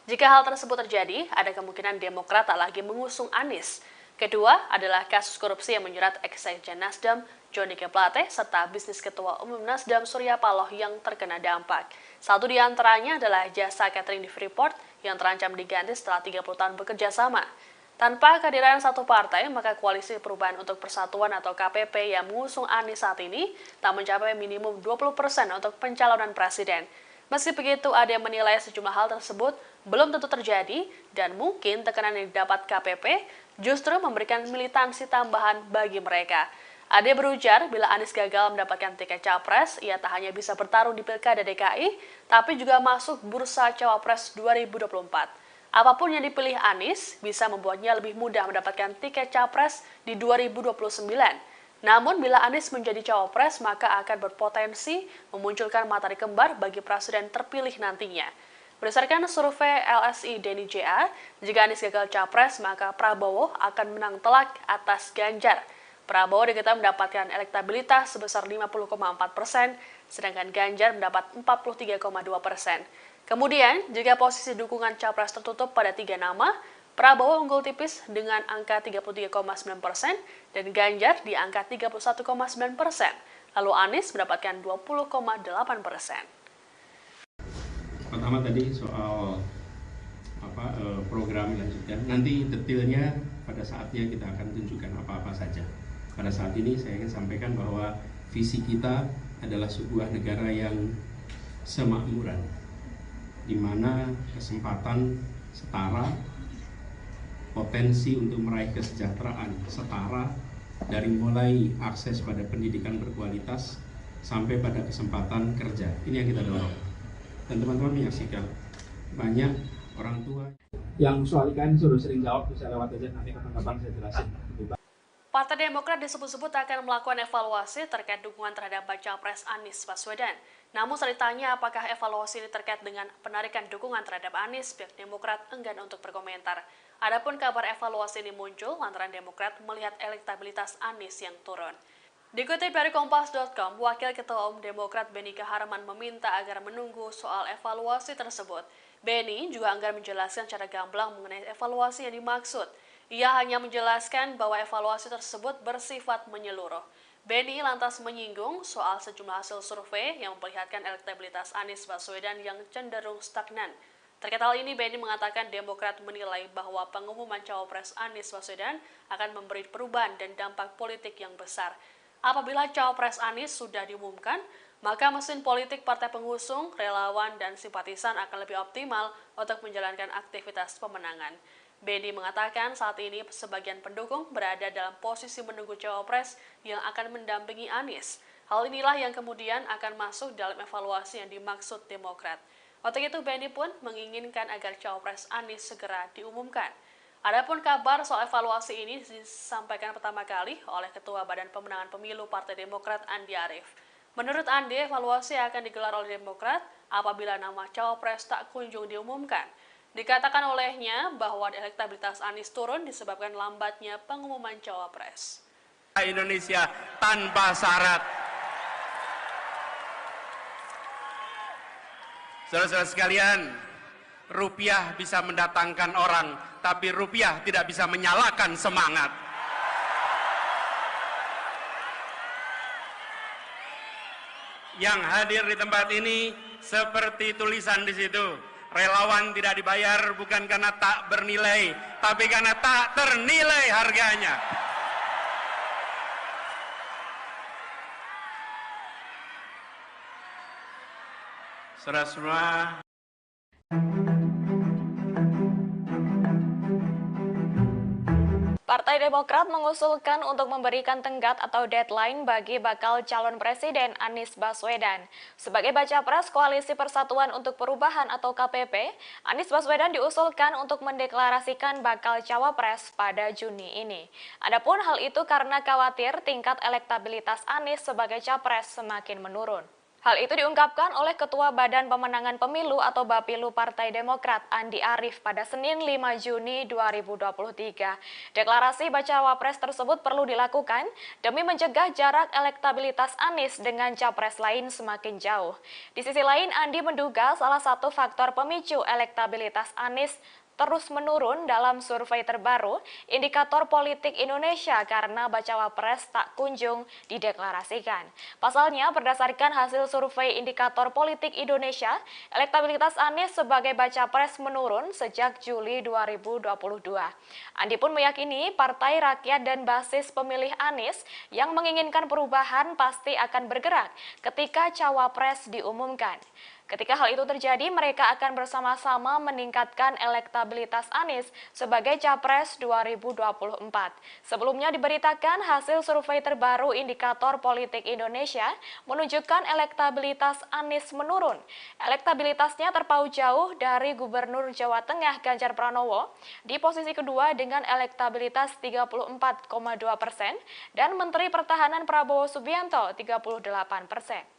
Jika hal tersebut terjadi, ada kemungkinan Demokrat tak lagi mengusung Anies. Kedua adalah kasus korupsi yang menjerat ex-sekjen Nasdem Joni G. Plate, serta bisnis Ketua Umum Nasdem Surya Paloh yang terkena dampak. Satu di antaranya adalah jasa catering di Freeport yang terancam diganti setelah 30 tahun bekerja sama. Tanpa kehadiran satu partai, maka Koalisi Perubahan untuk Persatuan atau KPP yang mengusung Anies saat ini tak mencapai minimum 20% untuk pencalonan presiden. Meski begitu, ada yang menilai sejumlah hal tersebut belum tentu terjadi dan mungkin tekanan yang didapat KPP justru memberikan militansi tambahan bagi mereka. Ade berujar bila Anies gagal mendapatkan tiket capres, ia tak hanya bisa bertarung di Pilkada DKI, tapi juga masuk bursa Cawapres 2024. Apapun yang dipilih Anies bisa membuatnya lebih mudah mendapatkan tiket capres di 2029. Namun bila Anies menjadi cawapres, maka akan berpotensi memunculkan matahari kembar bagi presiden terpilih nantinya. Berdasarkan survei LSI Denny JA, jika Anies gagal capres, maka Prabowo akan menang telak atas Ganjar. Prabowo diketahui mendapatkan elektabilitas sebesar 50,4%, sedangkan Ganjar mendapat 43,2%. Kemudian, jika posisi dukungan capres tertutup pada 3 nama, Prabowo unggul tipis dengan angka 33,9% dan Ganjar di angka 31,9%. Lalu Anies mendapatkan 20,8%. Pertama tadi soal program dilanjutkan. Nanti detailnya pada saatnya kita akan tunjukkan apa-apa saja. Pada saat ini saya ingin sampaikan bahwa visi kita adalah sebuah negara yang semakmuran, di mana kesempatan setara, potensi untuk meraih kesejahteraan setara, dari mulai akses pada pendidikan berkualitas sampai pada kesempatan kerja. Ini yang kita dorong. Dan teman-teman menyaksikan banyak orang tua yang soal IKN suruh sering jawab, bisa lewat aja nanti kapan-kapan saya jelasin. Partai Demokrat disebut-sebut akan melakukan evaluasi terkait dukungan terhadap Baca Pres Anies Baswedan. Namun saat ditanya apakah evaluasi ini terkait dengan penarikan dukungan terhadap Anies, pihak Demokrat enggan untuk berkomentar. Adapun kabar evaluasi ini muncul lantaran Demokrat melihat elektabilitas Anies yang turun. Dikutip dari Kompas.com, Wakil Ketua Umum Demokrat Beni Kaharman meminta agar menunggu soal evaluasi tersebut. Beni juga enggan menjelaskan secara gamblang mengenai evaluasi yang dimaksud. Ia hanya menjelaskan bahwa evaluasi tersebut bersifat menyeluruh. Beni lantas menyinggung soal sejumlah hasil survei yang memperlihatkan elektabilitas Anies Baswedan yang cenderung stagnan. Terkait hal ini, Beni mengatakan Demokrat menilai bahwa pengumuman cawapres Anies Baswedan akan memberi perubahan dan dampak politik yang besar. Apabila cawapres Anies sudah diumumkan, maka mesin politik partai pengusung, relawan, dan simpatisan akan lebih optimal untuk menjalankan aktivitas pemenangan. Beni mengatakan saat ini sebagian pendukung berada dalam posisi menunggu cawapres yang akan mendampingi Anies. Hal inilah yang kemudian akan masuk dalam evaluasi yang dimaksud Demokrat. Untuk itu, Beni pun menginginkan agar cawapres Anies segera diumumkan. Adapun kabar soal evaluasi ini disampaikan pertama kali oleh Ketua Badan Pemenangan Pemilu Partai Demokrat Andi Arief. Menurut Andi, evaluasi akan digelar oleh Demokrat apabila nama cawapres tak kunjung diumumkan. Dikatakan olehnya bahwa elektabilitas Anies turun disebabkan lambatnya pengumuman cawapres. Indonesia tanpa syarat. Saudara-saudara sekalian, rupiah bisa mendatangkan orang, tapi rupiah tidak bisa menyalakan semangat. Yang hadir di tempat ini seperti tulisan di situ. Relawan tidak dibayar bukan karena tak bernilai, tapi karena tak ternilai harganya. Saudara semua, Partai Demokrat mengusulkan untuk memberikan tenggat atau deadline bagi bakal calon presiden Anies Baswedan. Sebagai baca pres Koalisi Persatuan untuk Perubahan atau KPP, Anies Baswedan diusulkan untuk mendeklarasikan bakal cawapres pada Juni ini. Adapun hal itu karena khawatir tingkat elektabilitas Anies sebagai capres semakin menurun. Hal itu diungkapkan oleh Ketua Badan Pemenangan Pemilu atau Bapilu Partai Demokrat Andi Arief pada Senin 5 Juni 2023. Deklarasi bacawa pres tersebut perlu dilakukan demi mencegah jarak elektabilitas Anies dengan capres lain semakin jauh. Di sisi lain, Andi menduga salah satu faktor pemicu elektabilitas Anies terus menurun dalam survei terbaru Indikator Politik Indonesia karena bacawa pres tak kunjung dideklarasikan. Pasalnya, berdasarkan hasil survei Indikator Politik Indonesia, elektabilitas Anies sebagai baca pres menurun sejak Juli 2022. Andi pun meyakini Partai Rakyat dan basis pemilih Anies yang menginginkan perubahan pasti akan bergerak ketika cawapres diumumkan. Ketika hal itu terjadi, mereka akan bersama-sama meningkatkan elektabilitas Anies sebagai Capres 2024. Sebelumnya diberitakan hasil survei terbaru Indikator Politik Indonesia menunjukkan elektabilitas Anies menurun. Elektabilitasnya terpaut jauh dari Gubernur Jawa Tengah Ganjar Pranowo di posisi kedua dengan elektabilitas 34,2% dan Menteri Pertahanan Prabowo Subianto 38%.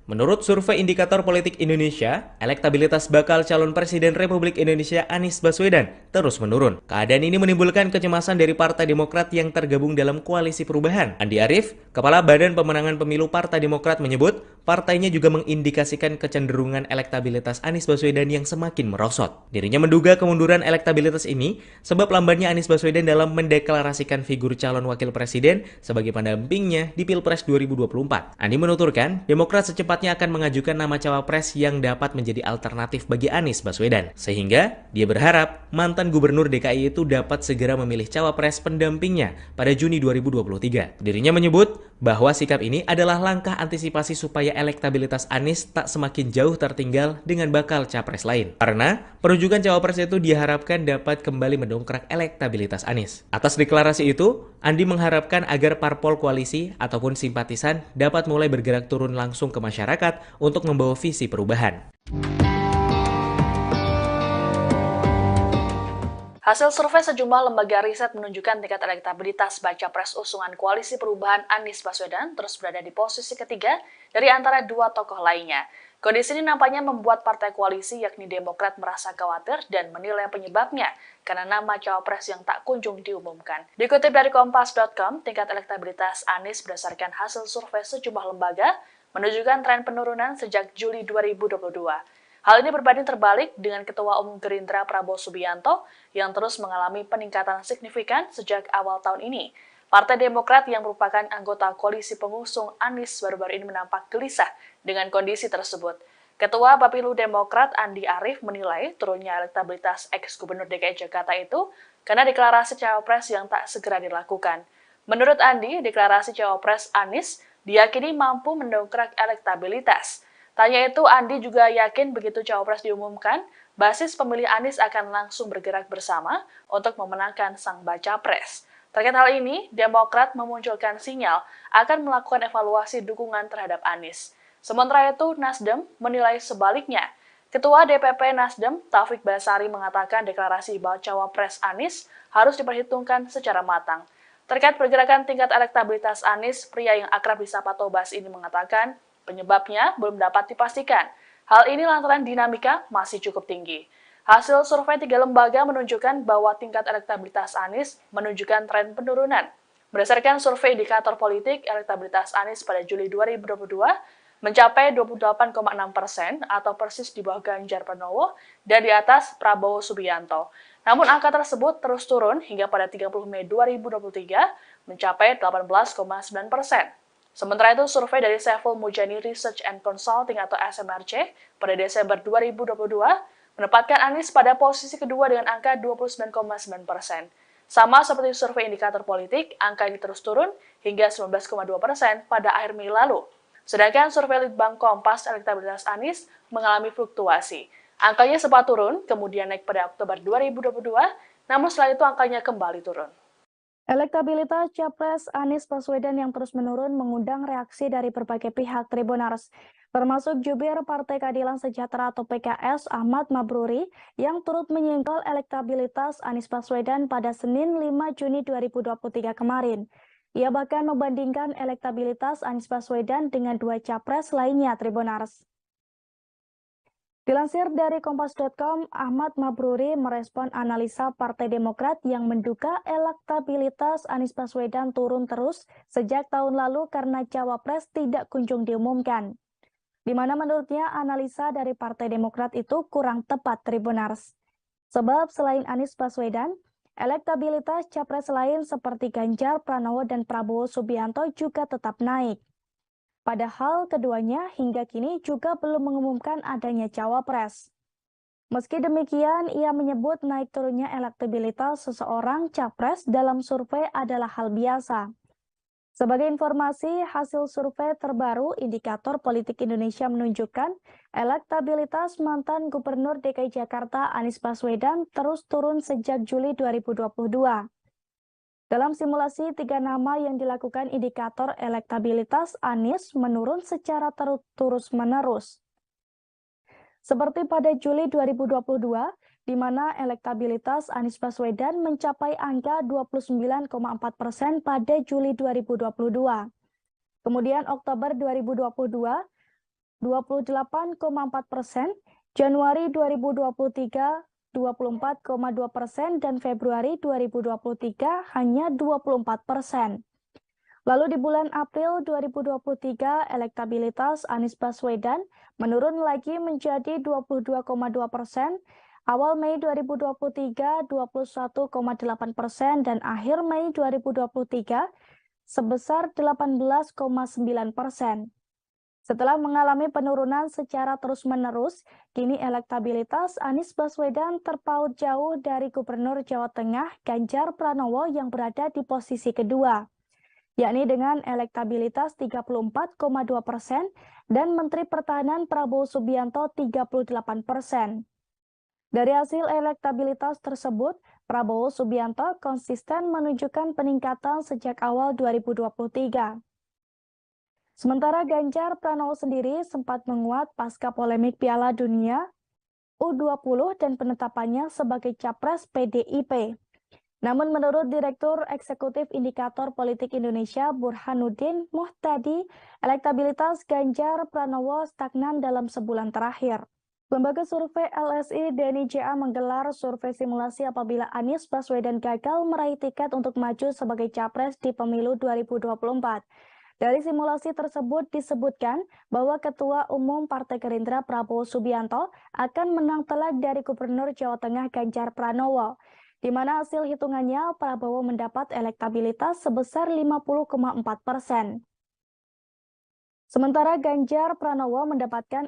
Menurut survei Indikator Politik Indonesia, elektabilitas bakal calon Presiden Republik Indonesia Anies Baswedan terus menurun. Keadaan ini menimbulkan kecemasan dari Partai Demokrat yang tergabung dalam Koalisi Perubahan. Andi Arief, Kepala Badan Pemenangan Pemilu Partai Demokrat menyebut, partainya juga mengindikasikan kecenderungan elektabilitas Anies Baswedan yang semakin merosot. Dirinya menduga kemunduran elektabilitas ini sebab lambannya Anies Baswedan dalam mendeklarasikan figur calon wakil presiden sebagai pendampingnya di Pilpres 2024. Andi menuturkan, Demokrat secepatnya akan mengajukan nama cawapres yang dapat menjadi alternatif bagi Anies Baswedan. Sehingga dia berharap mantan gubernur DKI itu dapat segera memilih cawapres pendampingnya pada Juni 2023. Dirinya menyebut bahwa sikap ini adalah langkah antisipasi supaya elektabilitas Anies tak semakin jauh tertinggal dengan bakal capres lain. Karena penunjukan cawapres itu diharapkan dapat kembali mendongkrak elektabilitas Anies. Atas deklarasi itu, Andi mengharapkan agar parpol koalisi ataupun simpatisan dapat mulai bergerak turun langsung ke masyarakat untuk membawa visi perubahan. Hasil survei sejumlah lembaga riset menunjukkan tingkat elektabilitas baca pres usungan Koalisi Perubahan Anies Baswedan terus berada di posisi ketiga dari antara dua tokoh lainnya. Kondisi ini nampaknya membuat partai koalisi yakni Demokrat merasa khawatir dan menilai penyebabnya karena nama cawapres yang tak kunjung diumumkan. Dikutip dari Kompas.com, tingkat elektabilitas Anies berdasarkan hasil survei sejumlah lembaga menunjukkan tren penurunan sejak Juli 2022. Hal ini berbanding terbalik dengan Ketua Umum Gerindra Prabowo Subianto yang terus mengalami peningkatan signifikan sejak awal tahun ini. Partai Demokrat yang merupakan anggota koalisi pengusung Anies baru-baru ini menampak gelisah dengan kondisi tersebut. Ketua Bapilu Demokrat Andi Arief menilai turunnya elektabilitas ex-Gubernur DKI Jakarta itu karena deklarasi cawapres yang tak segera dilakukan. Menurut Andi, deklarasi cawapres Anies diyakini mampu mendongkrak elektabilitas. Tanya itu, Andi juga yakin begitu cawapres diumumkan, basis pemilih Anies akan langsung bergerak bersama untuk memenangkan sang baca pres. Terkait hal ini, Demokrat memunculkan sinyal akan melakukan evaluasi dukungan terhadap Anies. Sementara itu, Nasdem menilai sebaliknya. Ketua DPP Nasdem, Taufik Basari mengatakan deklarasi bacawa pres Anies harus diperhitungkan secara matang. Terkait pergerakan tingkat elektabilitas Anies, pria yang akrab disapa Tobas ini mengatakan penyebabnya belum dapat dipastikan. Hal ini lantaran dinamika masih cukup tinggi. Hasil survei 3 lembaga menunjukkan bahwa tingkat elektabilitas Anies menunjukkan tren penurunan. Berdasarkan survei Indikator Politik, elektabilitas Anies pada Juli 2022 mencapai 28,6% atau persis di bawah Ganjar Pranowo dan di atas Prabowo Subianto. Namun angka tersebut terus turun hingga pada 30 Mei 2023 mencapai 18,9%. Sementara itu, survei dari Saiful Mujani Research and Consulting atau SMRC pada Desember 2022 menempatkan Anies pada posisi kedua dengan angka 29,9%. Sama seperti survei Indikator Politik, angka ini terus turun hingga 19,2% pada akhir Mei lalu. Sedangkan survei Litbang Kompas elektabilitas Anies mengalami fluktuasi. Angkanya sempat turun, kemudian naik pada Oktober 2022, namun setelah itu angkanya kembali turun. Elektabilitas Capres Anies Baswedan yang terus menurun mengundang reaksi dari berbagai pihak Tribuners, termasuk jubir Partai Keadilan Sejahtera atau PKS Ahmad Mabruri yang turut menyenggol elektabilitas Anies Baswedan pada Senin 5 Juni 2023 kemarin. Ia bahkan membandingkan elektabilitas Anies Baswedan dengan dua capres lainnya Tribuners. Dilansir dari Kompas.com, Ahmad Mabruri merespon analisa Partai Demokrat yang menduga elektabilitas Anies Baswedan turun terus sejak tahun lalu karena cawapres tidak kunjung diumumkan. di mana menurutnya analisa dari Partai Demokrat itu kurang tepat Tribuners. Sebab selain Anies Baswedan, elektabilitas capres lain seperti Ganjar Pranowo dan Prabowo Subianto juga tetap naik. Padahal keduanya hingga kini juga belum mengumumkan adanya cawapres. Meski demikian, ia menyebut naik turunnya elektabilitas seseorang capres dalam survei adalah hal biasa. Sebagai informasi, hasil survei terbaru Indikator Politik Indonesia menunjukkan elektabilitas mantan Gubernur DKI Jakarta Anies Baswedan terus turun sejak Juli 2022. Dalam simulasi 3 nama yang dilakukan indikator elektabilitas Anies menurun secara terus-menerus. Seperti pada Juli 2022, di mana elektabilitas Anies Baswedan mencapai angka 29,4% pada Juli 2022. Kemudian Oktober 2022, 28,4%, Januari 2023, 24,2%, dan Februari 2023 hanya 24%. Lalu di bulan April 2023, elektabilitas Anies Baswedan menurun lagi menjadi 22,2%, awal Mei 2023 21,8%, dan akhir Mei 2023 sebesar 18,9%. Setelah mengalami penurunan secara terus-menerus, kini elektabilitas Anies Baswedan terpaut jauh dari Gubernur Jawa Tengah Ganjar Pranowo yang berada di posisi kedua, yakni dengan elektabilitas 34,2% dan Menteri Pertahanan Prabowo Subianto 38%. Dari hasil elektabilitas tersebut, Prabowo Subianto konsisten menunjukkan peningkatan sejak awal 2023. Sementara Ganjar Pranowo sendiri sempat menguat pasca polemik Piala Dunia U20 dan penetapannya sebagai capres PDIP. Namun menurut Direktur Eksekutif Indikator Politik Indonesia Burhanuddin Muhtadi, elektabilitas Ganjar Pranowo stagnan dalam sebulan terakhir. Lembaga survei LSI Denny JA menggelar survei simulasi apabila Anies Baswedan gagal meraih tiket untuk maju sebagai capres di pemilu 2024. Dari simulasi tersebut disebutkan bahwa Ketua Umum Partai Gerindra Prabowo Subianto akan menang telak dari Gubernur Jawa Tengah Ganjar Pranowo, di mana hasil hitungannya Prabowo mendapat elektabilitas sebesar 50,4%. Sementara Ganjar Pranowo mendapatkan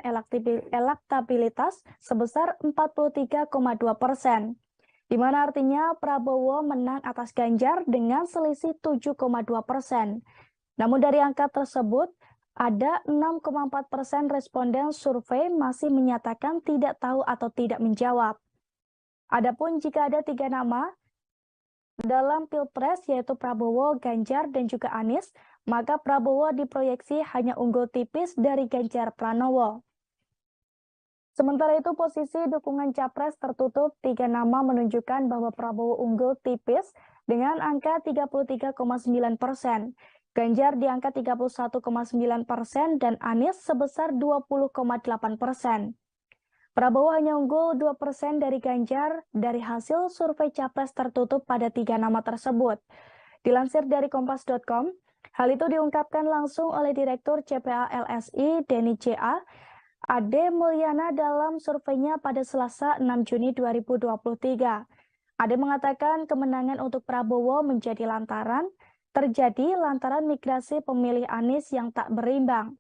elektabilitas sebesar 43,2%, di mana artinya Prabowo menang atas Ganjar dengan selisih 7,2%. Namun dari angka tersebut, ada 6,4% responden survei masih menyatakan tidak tahu atau tidak menjawab. Adapun jika ada 3 nama dalam Pilpres yaitu Prabowo, Ganjar, dan juga Anies, maka Prabowo diproyeksi hanya unggul tipis dari Ganjar Pranowo. Sementara itu posisi dukungan capres tertutup 3 nama menunjukkan bahwa Prabowo unggul tipis dengan angka 33,9%, Ganjar di angka 31,9%, dan Anies sebesar 20,8%. Prabowo hanya unggul 2% dari Ganjar dari hasil survei capres tertutup pada 3 nama tersebut. Dilansir dari Kompas.com, hal itu diungkapkan langsung oleh Direktur CPA LSI Denny JA, Ade Mulyana dalam surveinya pada Selasa 6 Juni 2023. Ade mengatakan kemenangan untuk Prabowo terjadi lantaran migrasi pemilih Anies yang tak berimbang.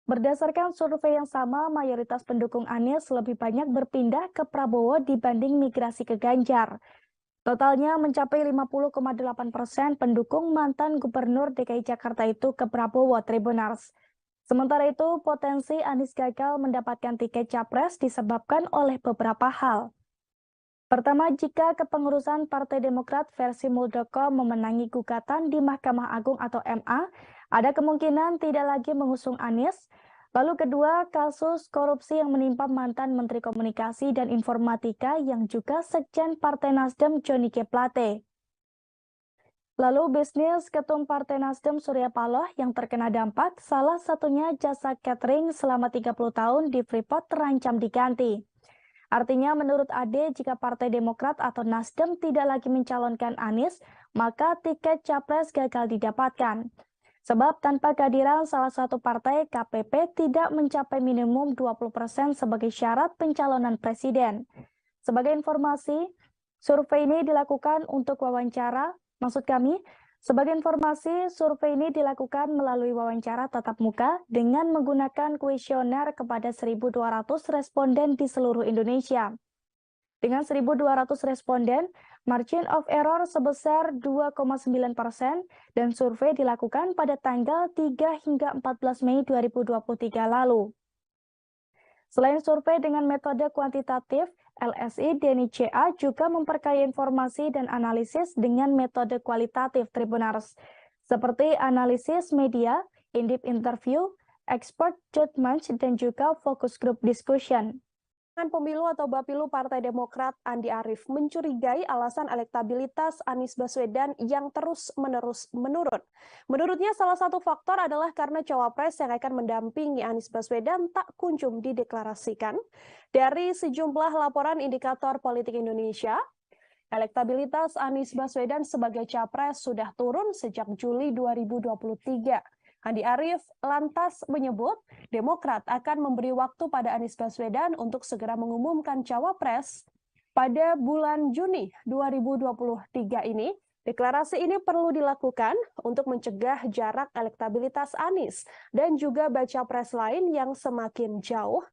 Berdasarkan survei yang sama, mayoritas pendukung Anies lebih banyak berpindah ke Prabowo dibanding migrasi ke Ganjar. Totalnya mencapai 50,8% pendukung mantan Gubernur DKI Jakarta itu ke Prabowo Tribuners. Sementara itu, potensi Anies gagal mendapatkan tiket capres disebabkan oleh beberapa hal. Pertama, jika kepengurusan Partai Demokrat versi Muldoko memenangi gugatan di Mahkamah Agung atau MA, ada kemungkinan tidak lagi mengusung Anies. Lalu kedua, kasus korupsi yang menimpa mantan Menteri Komunikasi dan Informatika yang juga Sekjen Partai Nasdem Johnny G. Plate. Lalu bisnis Ketum Partai Nasdem Surya Paloh yang terkena dampak, salah satunya jasa catering selama 30 tahun di Freeport terancam diganti. Artinya menurut Ade, jika Partai Demokrat atau Nasdem tidak lagi mencalonkan Anies, maka tiket capres gagal didapatkan. Sebab tanpa kehadiran salah satu partai, KPP tidak mencapai minimum 20% sebagai syarat pencalonan presiden. Sebagai informasi, survei ini dilakukan untuk wawancara, survei ini dilakukan melalui wawancara tatap muka dengan menggunakan kuesioner kepada 1.200 responden di seluruh Indonesia. Dengan 1.200 responden, margin of error sebesar 2,9% dan survei dilakukan pada tanggal 3 hingga 14 Mei 2023 lalu. Selain survei dengan metode kuantitatif, LSI Denny JA juga memperkaya informasi dan analisis dengan metode kualitatif Tribuners, seperti analisis media, in-depth interview, expert judgment, dan juga focus group discussion. Pemilu atau Bapilu Partai Demokrat Andi Arief mencurigai alasan elektabilitas Anies Baswedan yang terus-menerus menurun. Menurutnya salah satu faktor adalah karena cawapres yang akan mendampingi Anies Baswedan tak kunjung dideklarasikan. Dari sejumlah laporan indikator politik Indonesia, elektabilitas Anies Baswedan sebagai capres sudah turun sejak Juli 2023. Andi Arief lantas menyebut Demokrat akan memberi waktu pada Anies Baswedan untuk segera mengumumkan cawapres pada bulan Juni 2023 ini. Deklarasi ini perlu dilakukan untuk mencegah jarak elektabilitas Anies dan juga baca pres lain yang semakin jauh.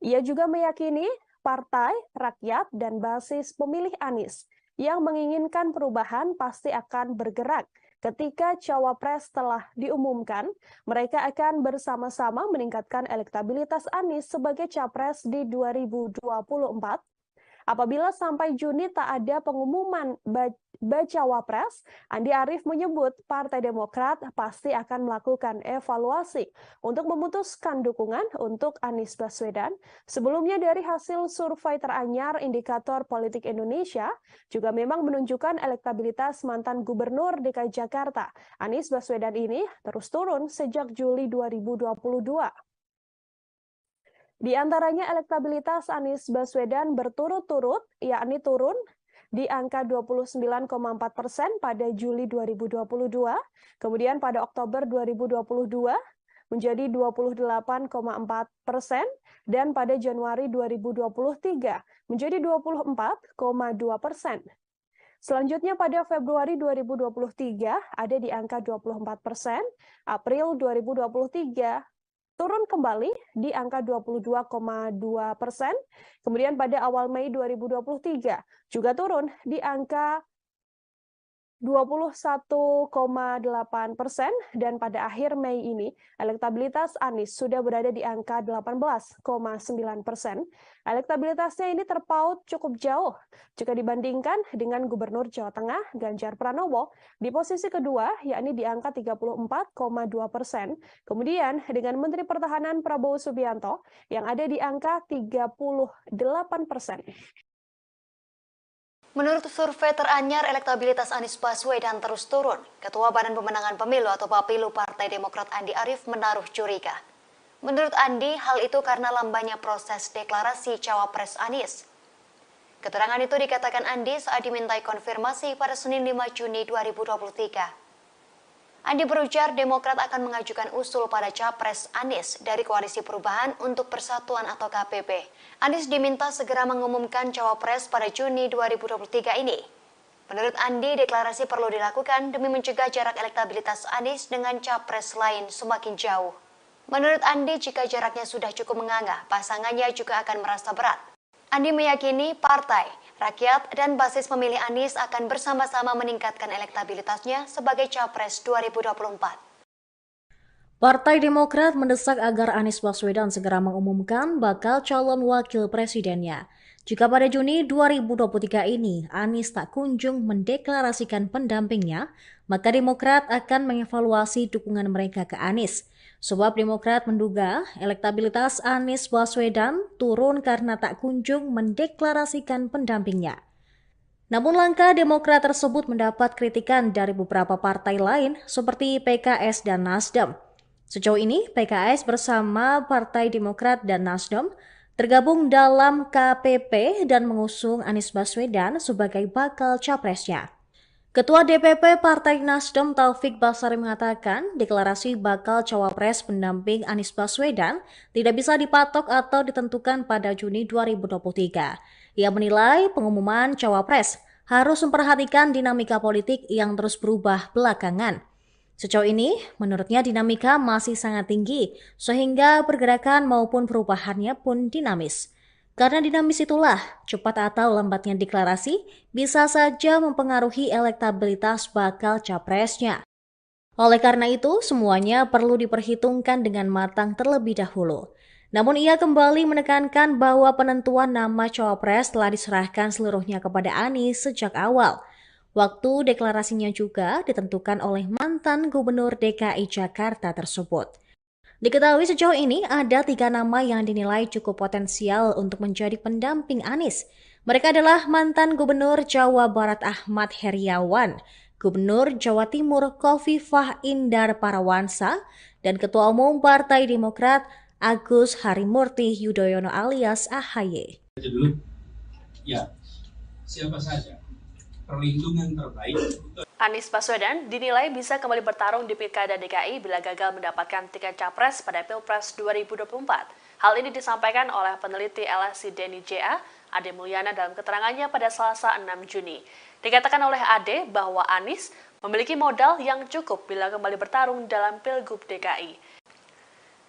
Ia juga meyakini partai, rakyat, dan basis pemilih Anies yang menginginkan perubahan pasti akan bergerak. Ketika cawapres telah diumumkan, mereka akan bersama-sama meningkatkan elektabilitas Anies sebagai capres di 2024. Apabila sampai Juni tak ada pengumuman bacawa pres, Andi Arief menyebut Partai Demokrat pasti akan melakukan evaluasi untuk memutuskan dukungan untuk Anies Baswedan. Sebelumnya dari hasil survei teranyar indikator politik Indonesia juga memang menunjukkan elektabilitas mantan Gubernur DKI Jakarta, Anies Baswedan ini terus turun sejak Juli 2022. Di antaranya elektabilitas Anies Baswedan berturut-turut, yakni turun di angka 29,4% pada Juli 2022, kemudian pada Oktober 2022 menjadi 28,4%, dan pada Januari 2023 menjadi 24,2%. Selanjutnya pada Februari 2023 ada di angka 24%, April 2023 turun kembali di angka 22,2%, kemudian pada awal Mei 2023 juga turun di angka 21,8%, dan pada akhir Mei ini elektabilitas Anies sudah berada di angka 18,9%. Elektabilitasnya ini terpaut cukup jauh jika dibandingkan dengan Gubernur Jawa Tengah Ganjar Pranowo di posisi kedua, yakni di angka 34,2%. Kemudian dengan Menteri Pertahanan Prabowo Subianto yang ada di angka 38%. Menurut survei teranyar, elektabilitas Anies Baswedan terus turun. Ketua Badan Pemenangan Pemilu atau Bapilu Partai Demokrat Andi Arief menaruh curiga. Menurut Andi, hal itu karena lambannya proses deklarasi cawapres Anies. Keterangan itu dikatakan Andi saat dimintai konfirmasi pada Senin 5 Juni 2023. Andi berujar Demokrat akan mengajukan usul pada capres Anies dari Koalisi Perubahan untuk Persatuan atau KPP. Anies diminta segera mengumumkan cawapres pada Juni 2023 ini. Menurut Andi, deklarasi perlu dilakukan demi mencegah jarak elektabilitas Anies dengan capres lain semakin jauh. Menurut Andi, jika jaraknya sudah cukup menganga, pasangannya juga akan merasa berat. Andi meyakini partai, rakyat, dan basis pemilih Anies akan bersama-sama meningkatkan elektabilitasnya sebagai capres 2024. Partai Demokrat mendesak agar Anies Baswedan segera mengumumkan bakal calon wakil presidennya. Jika pada Juni 2023 ini Anies tak kunjung mendeklarasikan pendampingnya, maka Demokrat akan mengevaluasi dukungan mereka ke Anies. Sebab Demokrat menduga elektabilitas Anies Baswedan turun karena tak kunjung mendeklarasikan pendampingnya. Namun langkah Demokrat tersebut mendapat kritikan dari beberapa partai lain seperti PKS dan Nasdem. Sejauh ini PKS bersama Partai Demokrat dan Nasdem tergabung dalam KPP dan mengusung Anies Baswedan sebagai bakal capresnya. Ketua DPP Partai Nasdem Taufik Basari mengatakan deklarasi bakal cawapres pendamping Anies Baswedan tidak bisa dipatok atau ditentukan pada Juni 2023. Ia menilai pengumuman cawapres harus memperhatikan dinamika politik yang terus berubah belakangan. Sejauh ini, menurutnya dinamika masih sangat tinggi, sehingga pergerakan maupun perubahannya pun dinamis. Karena dinamis itulah, cepat atau lambatnya deklarasi bisa saja mempengaruhi elektabilitas bakal capresnya. Oleh karena itu, semuanya perlu diperhitungkan dengan matang terlebih dahulu. Namun ia kembali menekankan bahwa penentuan nama cawapres telah diserahkan seluruhnya kepada Anies sejak awal. Waktu deklarasinya juga ditentukan oleh mantan Gubernur DKI Jakarta tersebut. Diketahui sejauh ini ada 3 nama yang dinilai cukup potensial untuk menjadi pendamping Anies. Mereka adalah mantan Gubernur Jawa Barat Ahmad Heriawan, Gubernur Jawa Timur Khofifah Indar Parawansa, dan Ketua Umum Partai Demokrat Agus Harimurti Yudhoyono alias AHY. Dulu, ya, siapa saja perlindungan terbaik. Anies Baswedan dinilai bisa kembali bertarung di Pilkada DKI bila gagal mendapatkan tiket capres pada Pilpres 2024. Hal ini disampaikan oleh peneliti LSI Denny J.A. Ade Mulyana dalam keterangannya pada Selasa 6 Juni. Dikatakan oleh Ade bahwa Anies memiliki modal yang cukup bila kembali bertarung dalam Pilgub DKI.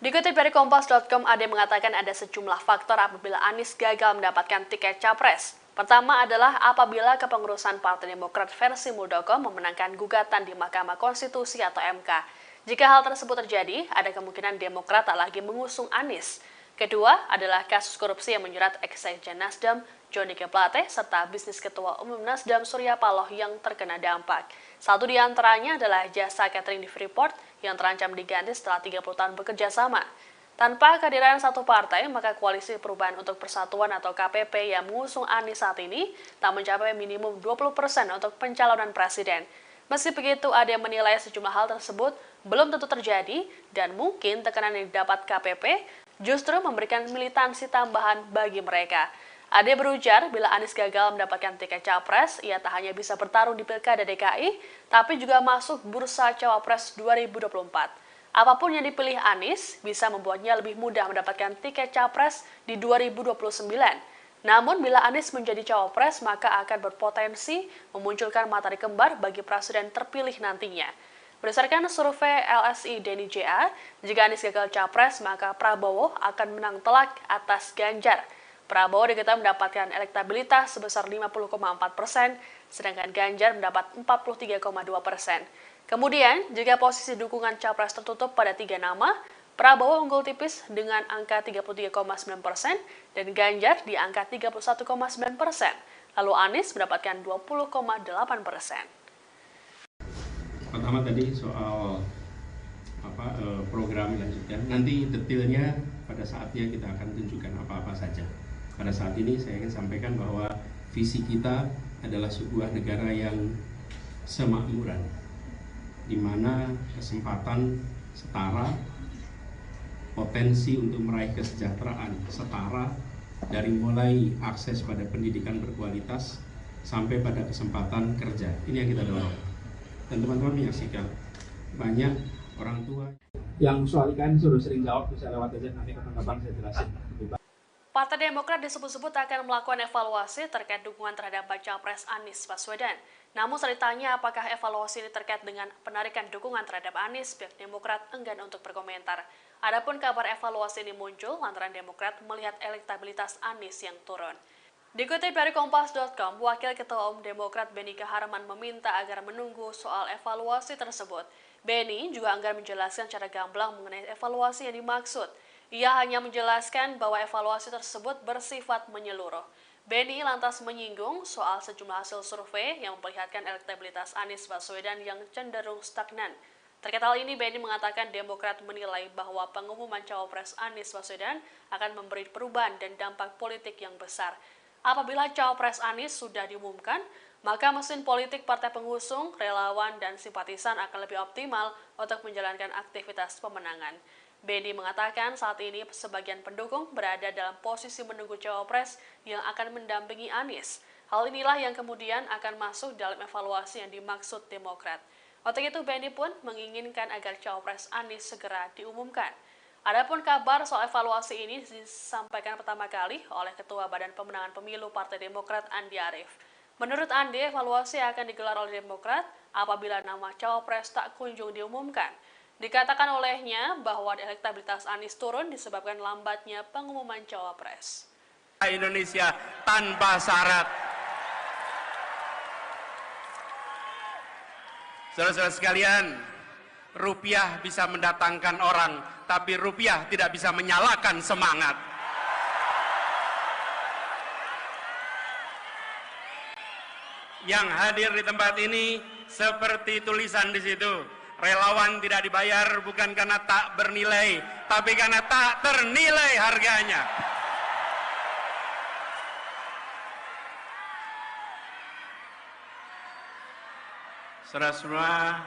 Dikutip dari Kompas.com, Ade mengatakan ada sejumlah faktor apabila Anies gagal mendapatkan tiket capres. Pertama adalah apabila kepengurusan Partai Demokrat versi Muldoko memenangkan gugatan di Mahkamah Konstitusi atau MK. Jika hal tersebut terjadi, ada kemungkinan Demokrat tak lagi mengusung Anies. Kedua adalah kasus korupsi yang menjerat ex-sekjen Nasdem, Johnny G. Plate, serta bisnis Ketua Umum Nasdem Surya Paloh yang terkena dampak. Satu di antaranya adalah jasa catering di Freeport yang terancam diganti setelah 30 tahun bekerja sama. Tanpa kehadiran satu partai, maka Koalisi Perubahan untuk Persatuan atau KPP yang mengusung Anies saat ini tak mencapai minimum 20% untuk pencalonan presiden. Meski begitu, ada yang menilai sejumlah hal tersebut belum tentu terjadi dan mungkin tekanan yang didapat KPP justru memberikan militansi tambahan bagi mereka. Ade berujar bila Anies gagal mendapatkan tiket capres, ia tak hanya bisa bertarung di Pilkada DKI, tapi juga masuk bursa Cawapres 2024. Apapun yang dipilih Anies bisa membuatnya lebih mudah mendapatkan tiket capres di 2029. Namun bila Anies menjadi cawapres maka akan berpotensi memunculkan matahari kembar bagi presiden terpilih nantinya. Berdasarkan survei LSI Denny J.A., jika Anies gagal capres maka Prabowo akan menang telak atas Ganjar. Prabowo diketahui mendapatkan elektabilitas sebesar 50,4%, sedangkan Ganjar mendapat 43,2%. Kemudian, jika posisi dukungan capres tertutup pada 3 nama, Prabowo unggul tipis dengan angka 33,9% dan Ganjar di angka 31,9%. Lalu Anies mendapatkan 20,8%. Pertama tadi soal program lanjutan. Nanti detailnya pada saatnya kita akan tunjukkan apa-apa saja. Pada saat ini saya ingin sampaikan bahwa visi kita adalah sebuah negara yang semakmuran, di mana kesempatan setara, potensi untuk meraih kesejahteraan setara, dari mulai akses pada pendidikan berkualitas sampai pada kesempatan kerja. Ini yang kita dorong. Dan teman-teman menyaksikan banyak orang tua yang soal IKN suruh sering jawab, bisa lewat aja nanti kapan-kapan saya jelasin. Partai Demokrat disebut-sebut akan melakukan evaluasi terkait dukungan terhadap baca pres Anies Baswedan. Namun saat ditanya apakah evaluasi ini terkait dengan penarikan dukungan terhadap Anies, pihak Demokrat enggan untuk berkomentar. Adapun kabar evaluasi ini muncul lantaran Demokrat melihat elektabilitas Anies yang turun. Dikutip dari Kompas.com, Wakil Ketua Umum Demokrat Benny Kaharman meminta agar menunggu soal evaluasi tersebut. Benny juga enggan menjelaskan secara gamblang mengenai evaluasi yang dimaksud. Ia hanya menjelaskan bahwa evaluasi tersebut bersifat menyeluruh. Benny lantas menyinggung soal sejumlah hasil survei yang memperlihatkan elektabilitas Anies Baswedan yang cenderung stagnan. Terkait hal ini, Benny mengatakan Demokrat menilai bahwa pengumuman cawapres Anies Baswedan akan memberi perubahan dan dampak politik yang besar. Apabila cawapres Anies sudah diumumkan, maka mesin politik partai pengusung, relawan, dan simpatisan akan lebih optimal untuk menjalankan aktivitas pemenangan. Benny mengatakan saat ini sebagian pendukung berada dalam posisi menunggu cawapres yang akan mendampingi Anies. Hal inilah yang kemudian akan masuk dalam evaluasi yang dimaksud Demokrat. Untuk itu, Benny pun menginginkan agar Cawapres Anies segera diumumkan. Adapun kabar soal evaluasi ini disampaikan pertama kali oleh Ketua Badan Pemenangan Pemilu Partai Demokrat Andi Arief. Menurut Andi, evaluasi akan digelar oleh Demokrat apabila nama Cawapres tak kunjung diumumkan. Dikatakan olehnya bahwa elektabilitas Anies turun disebabkan lambatnya pengumuman Cawapres. Indonesia tanpa syarat. Saudara-saudara sekalian, rupiah bisa mendatangkan orang, tapi rupiah tidak bisa menyalakan semangat. Yang hadir di tempat ini seperti tulisan di situ, relawan tidak dibayar bukan karena tak bernilai, tapi karena tak ternilai harganya. Saudara semua,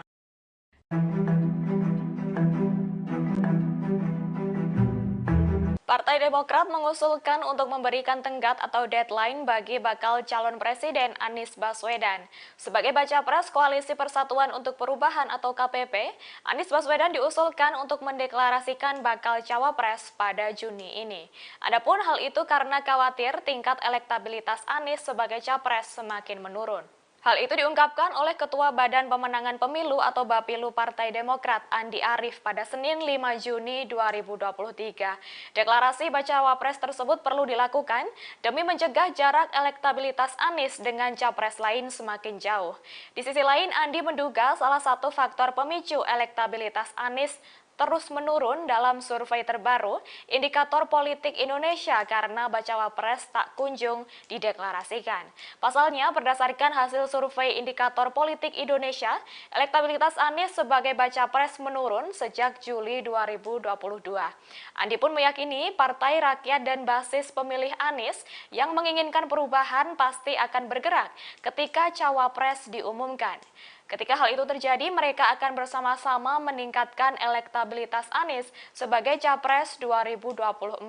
Partai Demokrat mengusulkan untuk memberikan tenggat atau deadline bagi bakal calon presiden Anies Baswedan. Sebagai baca pres Koalisi Persatuan untuk Perubahan atau KPP, Anies Baswedan diusulkan untuk mendeklarasikan bakal cawapres pada Juni ini. Adapun hal itu karena khawatir tingkat elektabilitas Anies sebagai capres semakin menurun. Hal itu diungkapkan oleh Ketua Badan Pemenangan Pemilu atau Bapilu Partai Demokrat Andi Arief pada Senin 5 Juni 2023. Deklarasi bacawa pres tersebut perlu dilakukan demi mencegah jarak elektabilitas Anies dengan capres lain semakin jauh. Di sisi lain, Andi menduga salah satu faktor pemicu elektabilitas Anies terus menurun dalam survei terbaru Indikator Politik Indonesia karena bacawa pres tak kunjung dideklarasikan. Pasalnya, berdasarkan hasil survei Indikator Politik Indonesia, elektabilitas Anies sebagai baca pres menurun sejak Juli 2022. Andi pun meyakini Partai Rakyat dan basis pemilih Anies yang menginginkan perubahan pasti akan bergerak ketika cawapres diumumkan. Ketika hal itu terjadi, mereka akan bersama-sama meningkatkan elektabilitas Anies sebagai Capres 2024.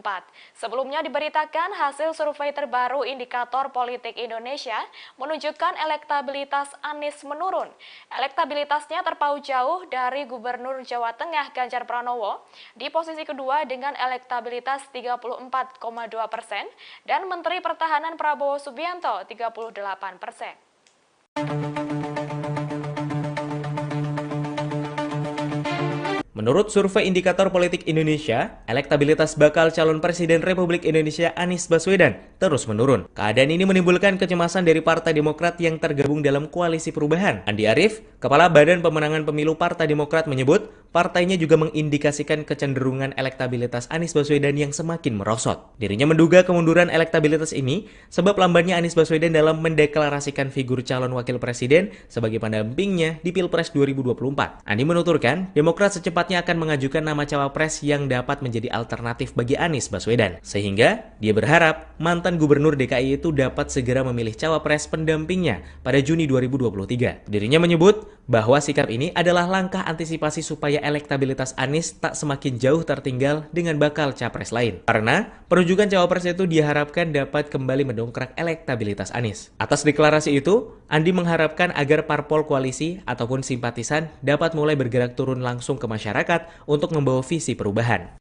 Sebelumnya diberitakan hasil survei terbaru Indikator Politik Indonesia menunjukkan elektabilitas Anies menurun. Elektabilitasnya terpaut jauh dari Gubernur Jawa Tengah Ganjar Pranowo di posisi kedua dengan elektabilitas 34,2% dan Menteri Pertahanan Prabowo Subianto 38%. Menurut survei Indikator Politik Indonesia, elektabilitas bakal calon presiden Republik Indonesia Anies Baswedan terus menurun. Keadaan ini menimbulkan kecemasan dari Partai Demokrat yang tergabung dalam Koalisi Perubahan. Andi Arief, Kepala Badan Pemenangan Pemilu Partai Demokrat menyebut, partainya juga mengindikasikan kecenderungan elektabilitas Anies Baswedan yang semakin merosot. Dirinya menduga kemunduran elektabilitas ini sebab lambannya Anies Baswedan dalam mendeklarasikan figur calon wakil presiden sebagai pendampingnya di Pilpres 2024. Andi menuturkan, Demokrat secepatnya akan mengajukan nama cawapres yang dapat menjadi alternatif bagi Anies Baswedan. Sehingga dia berharap mantan gubernur DKI itu dapat segera memilih cawapres pendampingnya pada Juni 2023. Dirinya menyebut bahwa sikap ini adalah langkah antisipasi supaya elektabilitas Anies tak semakin jauh tertinggal dengan bakal capres lain. Karena penunjukan cawapres itu diharapkan dapat kembali mendongkrak elektabilitas Anies. Atas deklarasi itu, Andi mengharapkan agar parpol koalisi ataupun simpatisan dapat mulai bergerak turun langsung ke masyarakat untuk membawa visi perubahan.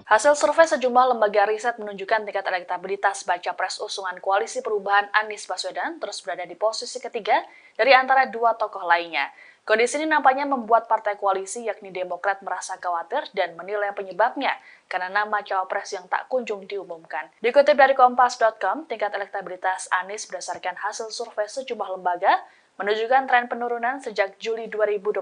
Hasil survei sejumlah lembaga riset menunjukkan tingkat elektabilitas baca pres usungan Koalisi Perubahan Anies Baswedan terus berada di posisi ketiga dari antara dua tokoh lainnya. Kondisi ini nampaknya membuat partai koalisi yakni Demokrat merasa khawatir dan menilai penyebabnya karena nama cawapres yang tak kunjung diumumkan. Dikutip dari Kompas.com, tingkat elektabilitas Anies berdasarkan hasil survei sejumlah lembaga menunjukkan tren penurunan sejak Juli 2022.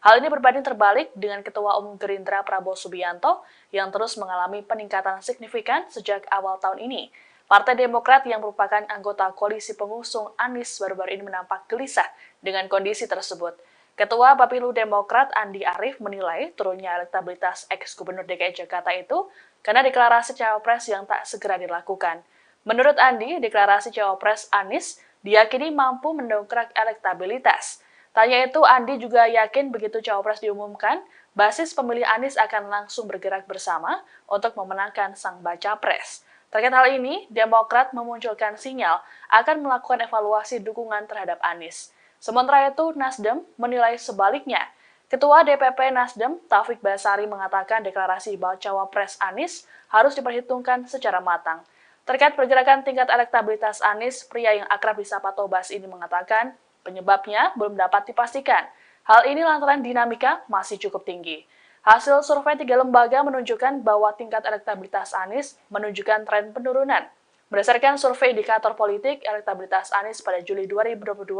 Hal ini berbanding terbalik dengan Ketua Umum Gerindra Prabowo Subianto yang terus mengalami peningkatan signifikan sejak awal tahun ini. Partai Demokrat yang merupakan anggota koalisi pengusung Anies baru-baru ini menampak gelisah dengan kondisi tersebut. Ketua Bapilu Demokrat Andi Arief menilai turunnya elektabilitas ex-gubernur DKI Jakarta itu karena deklarasi cawapres yang tak segera dilakukan. Menurut Andi, deklarasi cawapres Anies diyakini mampu mendongkrak elektabilitas. Tanya itu, Andi juga yakin begitu cawapres diumumkan, basis pemilih Anies akan langsung bergerak bersama untuk memenangkan sang baca pres. Terkait hal ini, Demokrat memunculkan sinyal akan melakukan evaluasi dukungan terhadap Anies. Sementara itu, Nasdem menilai sebaliknya. Ketua DPP Nasdem, Taufik Basari, mengatakan deklarasi bacawa pres Anies harus diperhitungkan secara matang. Terkait pergerakan tingkat elektabilitas Anies, pria yang akrab disapa Tobas ini mengatakan penyebabnya belum dapat dipastikan. Hal ini lantaran dinamika masih cukup tinggi. Hasil survei 3 lembaga menunjukkan bahwa tingkat elektabilitas Anies menunjukkan tren penurunan. Berdasarkan survei indikator politik, elektabilitas Anies pada Juli 2022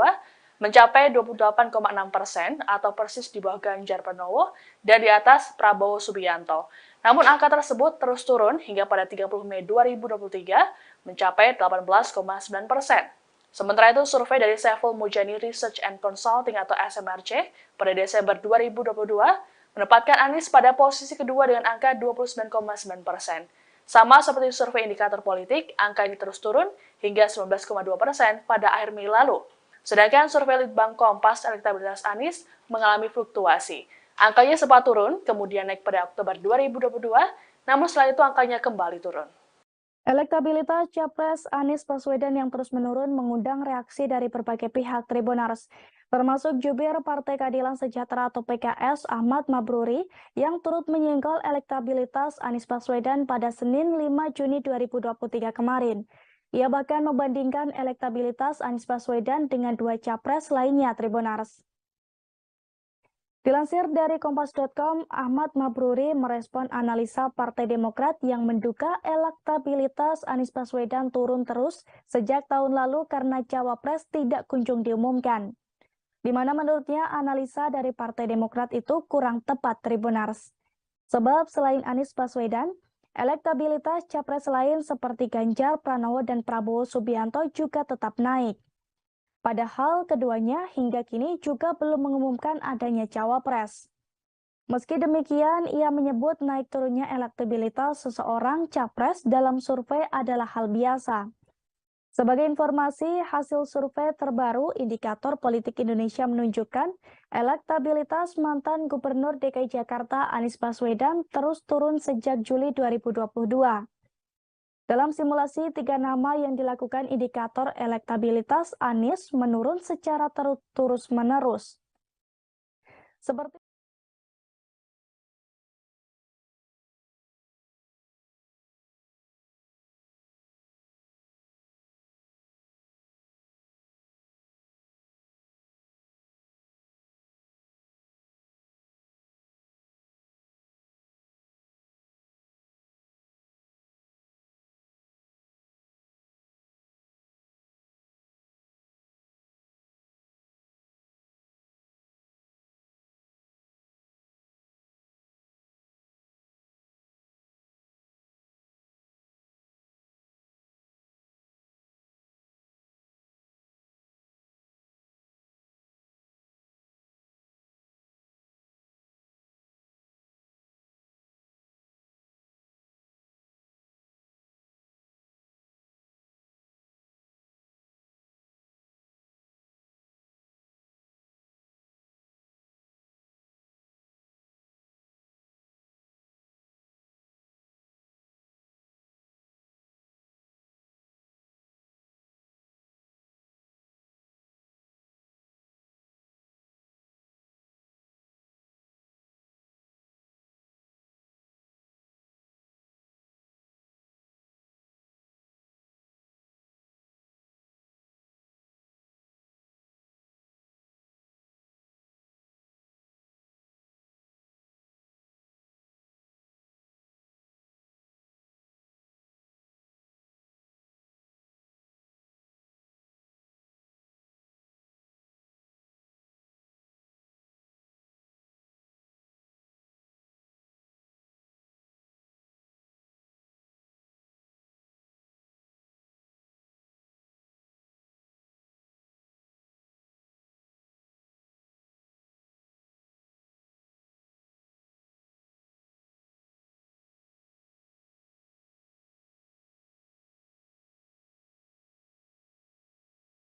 mencapai 28,6% atau persis di bawah Ganjar Pranowo dan di atas Prabowo Subianto. Namun angka tersebut terus turun hingga pada 30 Mei 2023 mencapai 18,9%. Sementara itu, survei dari Saiful Mujani Research and Consulting atau SMRC pada Desember 2022 menempatkan Anies pada posisi kedua dengan angka 29,9%. Sama seperti survei indikator politik, angka ini terus turun hingga 19,2% pada akhir Mei lalu. Sedangkan survei Litbang Kompas elektabilitas Anies mengalami fluktuasi. Angkanya sempat turun, kemudian naik pada Oktober 2022, namun setelah itu angkanya kembali turun. Elektabilitas Capres Anies Baswedan yang terus menurun mengundang reaksi dari berbagai pihak Tribunars, termasuk jubir Partai Keadilan Sejahtera atau PKS Ahmad Mabruri yang turut menyenggol elektabilitas Anies Baswedan pada Senin 5 Juni 2023 kemarin. Ia bahkan membandingkan elektabilitas Anies Baswedan dengan 2 capres lainnya Tribunars. Dilansir dari Kompas.com, Ahmad Mabruri merespon analisa Partai Demokrat yang menduga elektabilitas Anies Baswedan turun terus sejak tahun lalu karena cawapres tidak kunjung diumumkan. Di mana menurutnya analisa dari Partai Demokrat itu kurang tepat Tribunars. Sebab selain Anies Baswedan, elektabilitas capres lain seperti Ganjar Pranowo dan Prabowo Subianto juga tetap naik. Padahal keduanya hingga kini juga belum mengumumkan adanya cawapres. Meski demikian, ia menyebut naik turunnya elektabilitas seseorang capres dalam survei adalah hal biasa. Sebagai informasi, hasil survei terbaru Indikator Politik Indonesia menunjukkan elektabilitas mantan Gubernur DKI Jakarta Anies Baswedan terus turun sejak Juli 2022. Dalam simulasi 3 nama yang dilakukan indikator elektabilitas Anies menurun secara terus-menerus. Seperti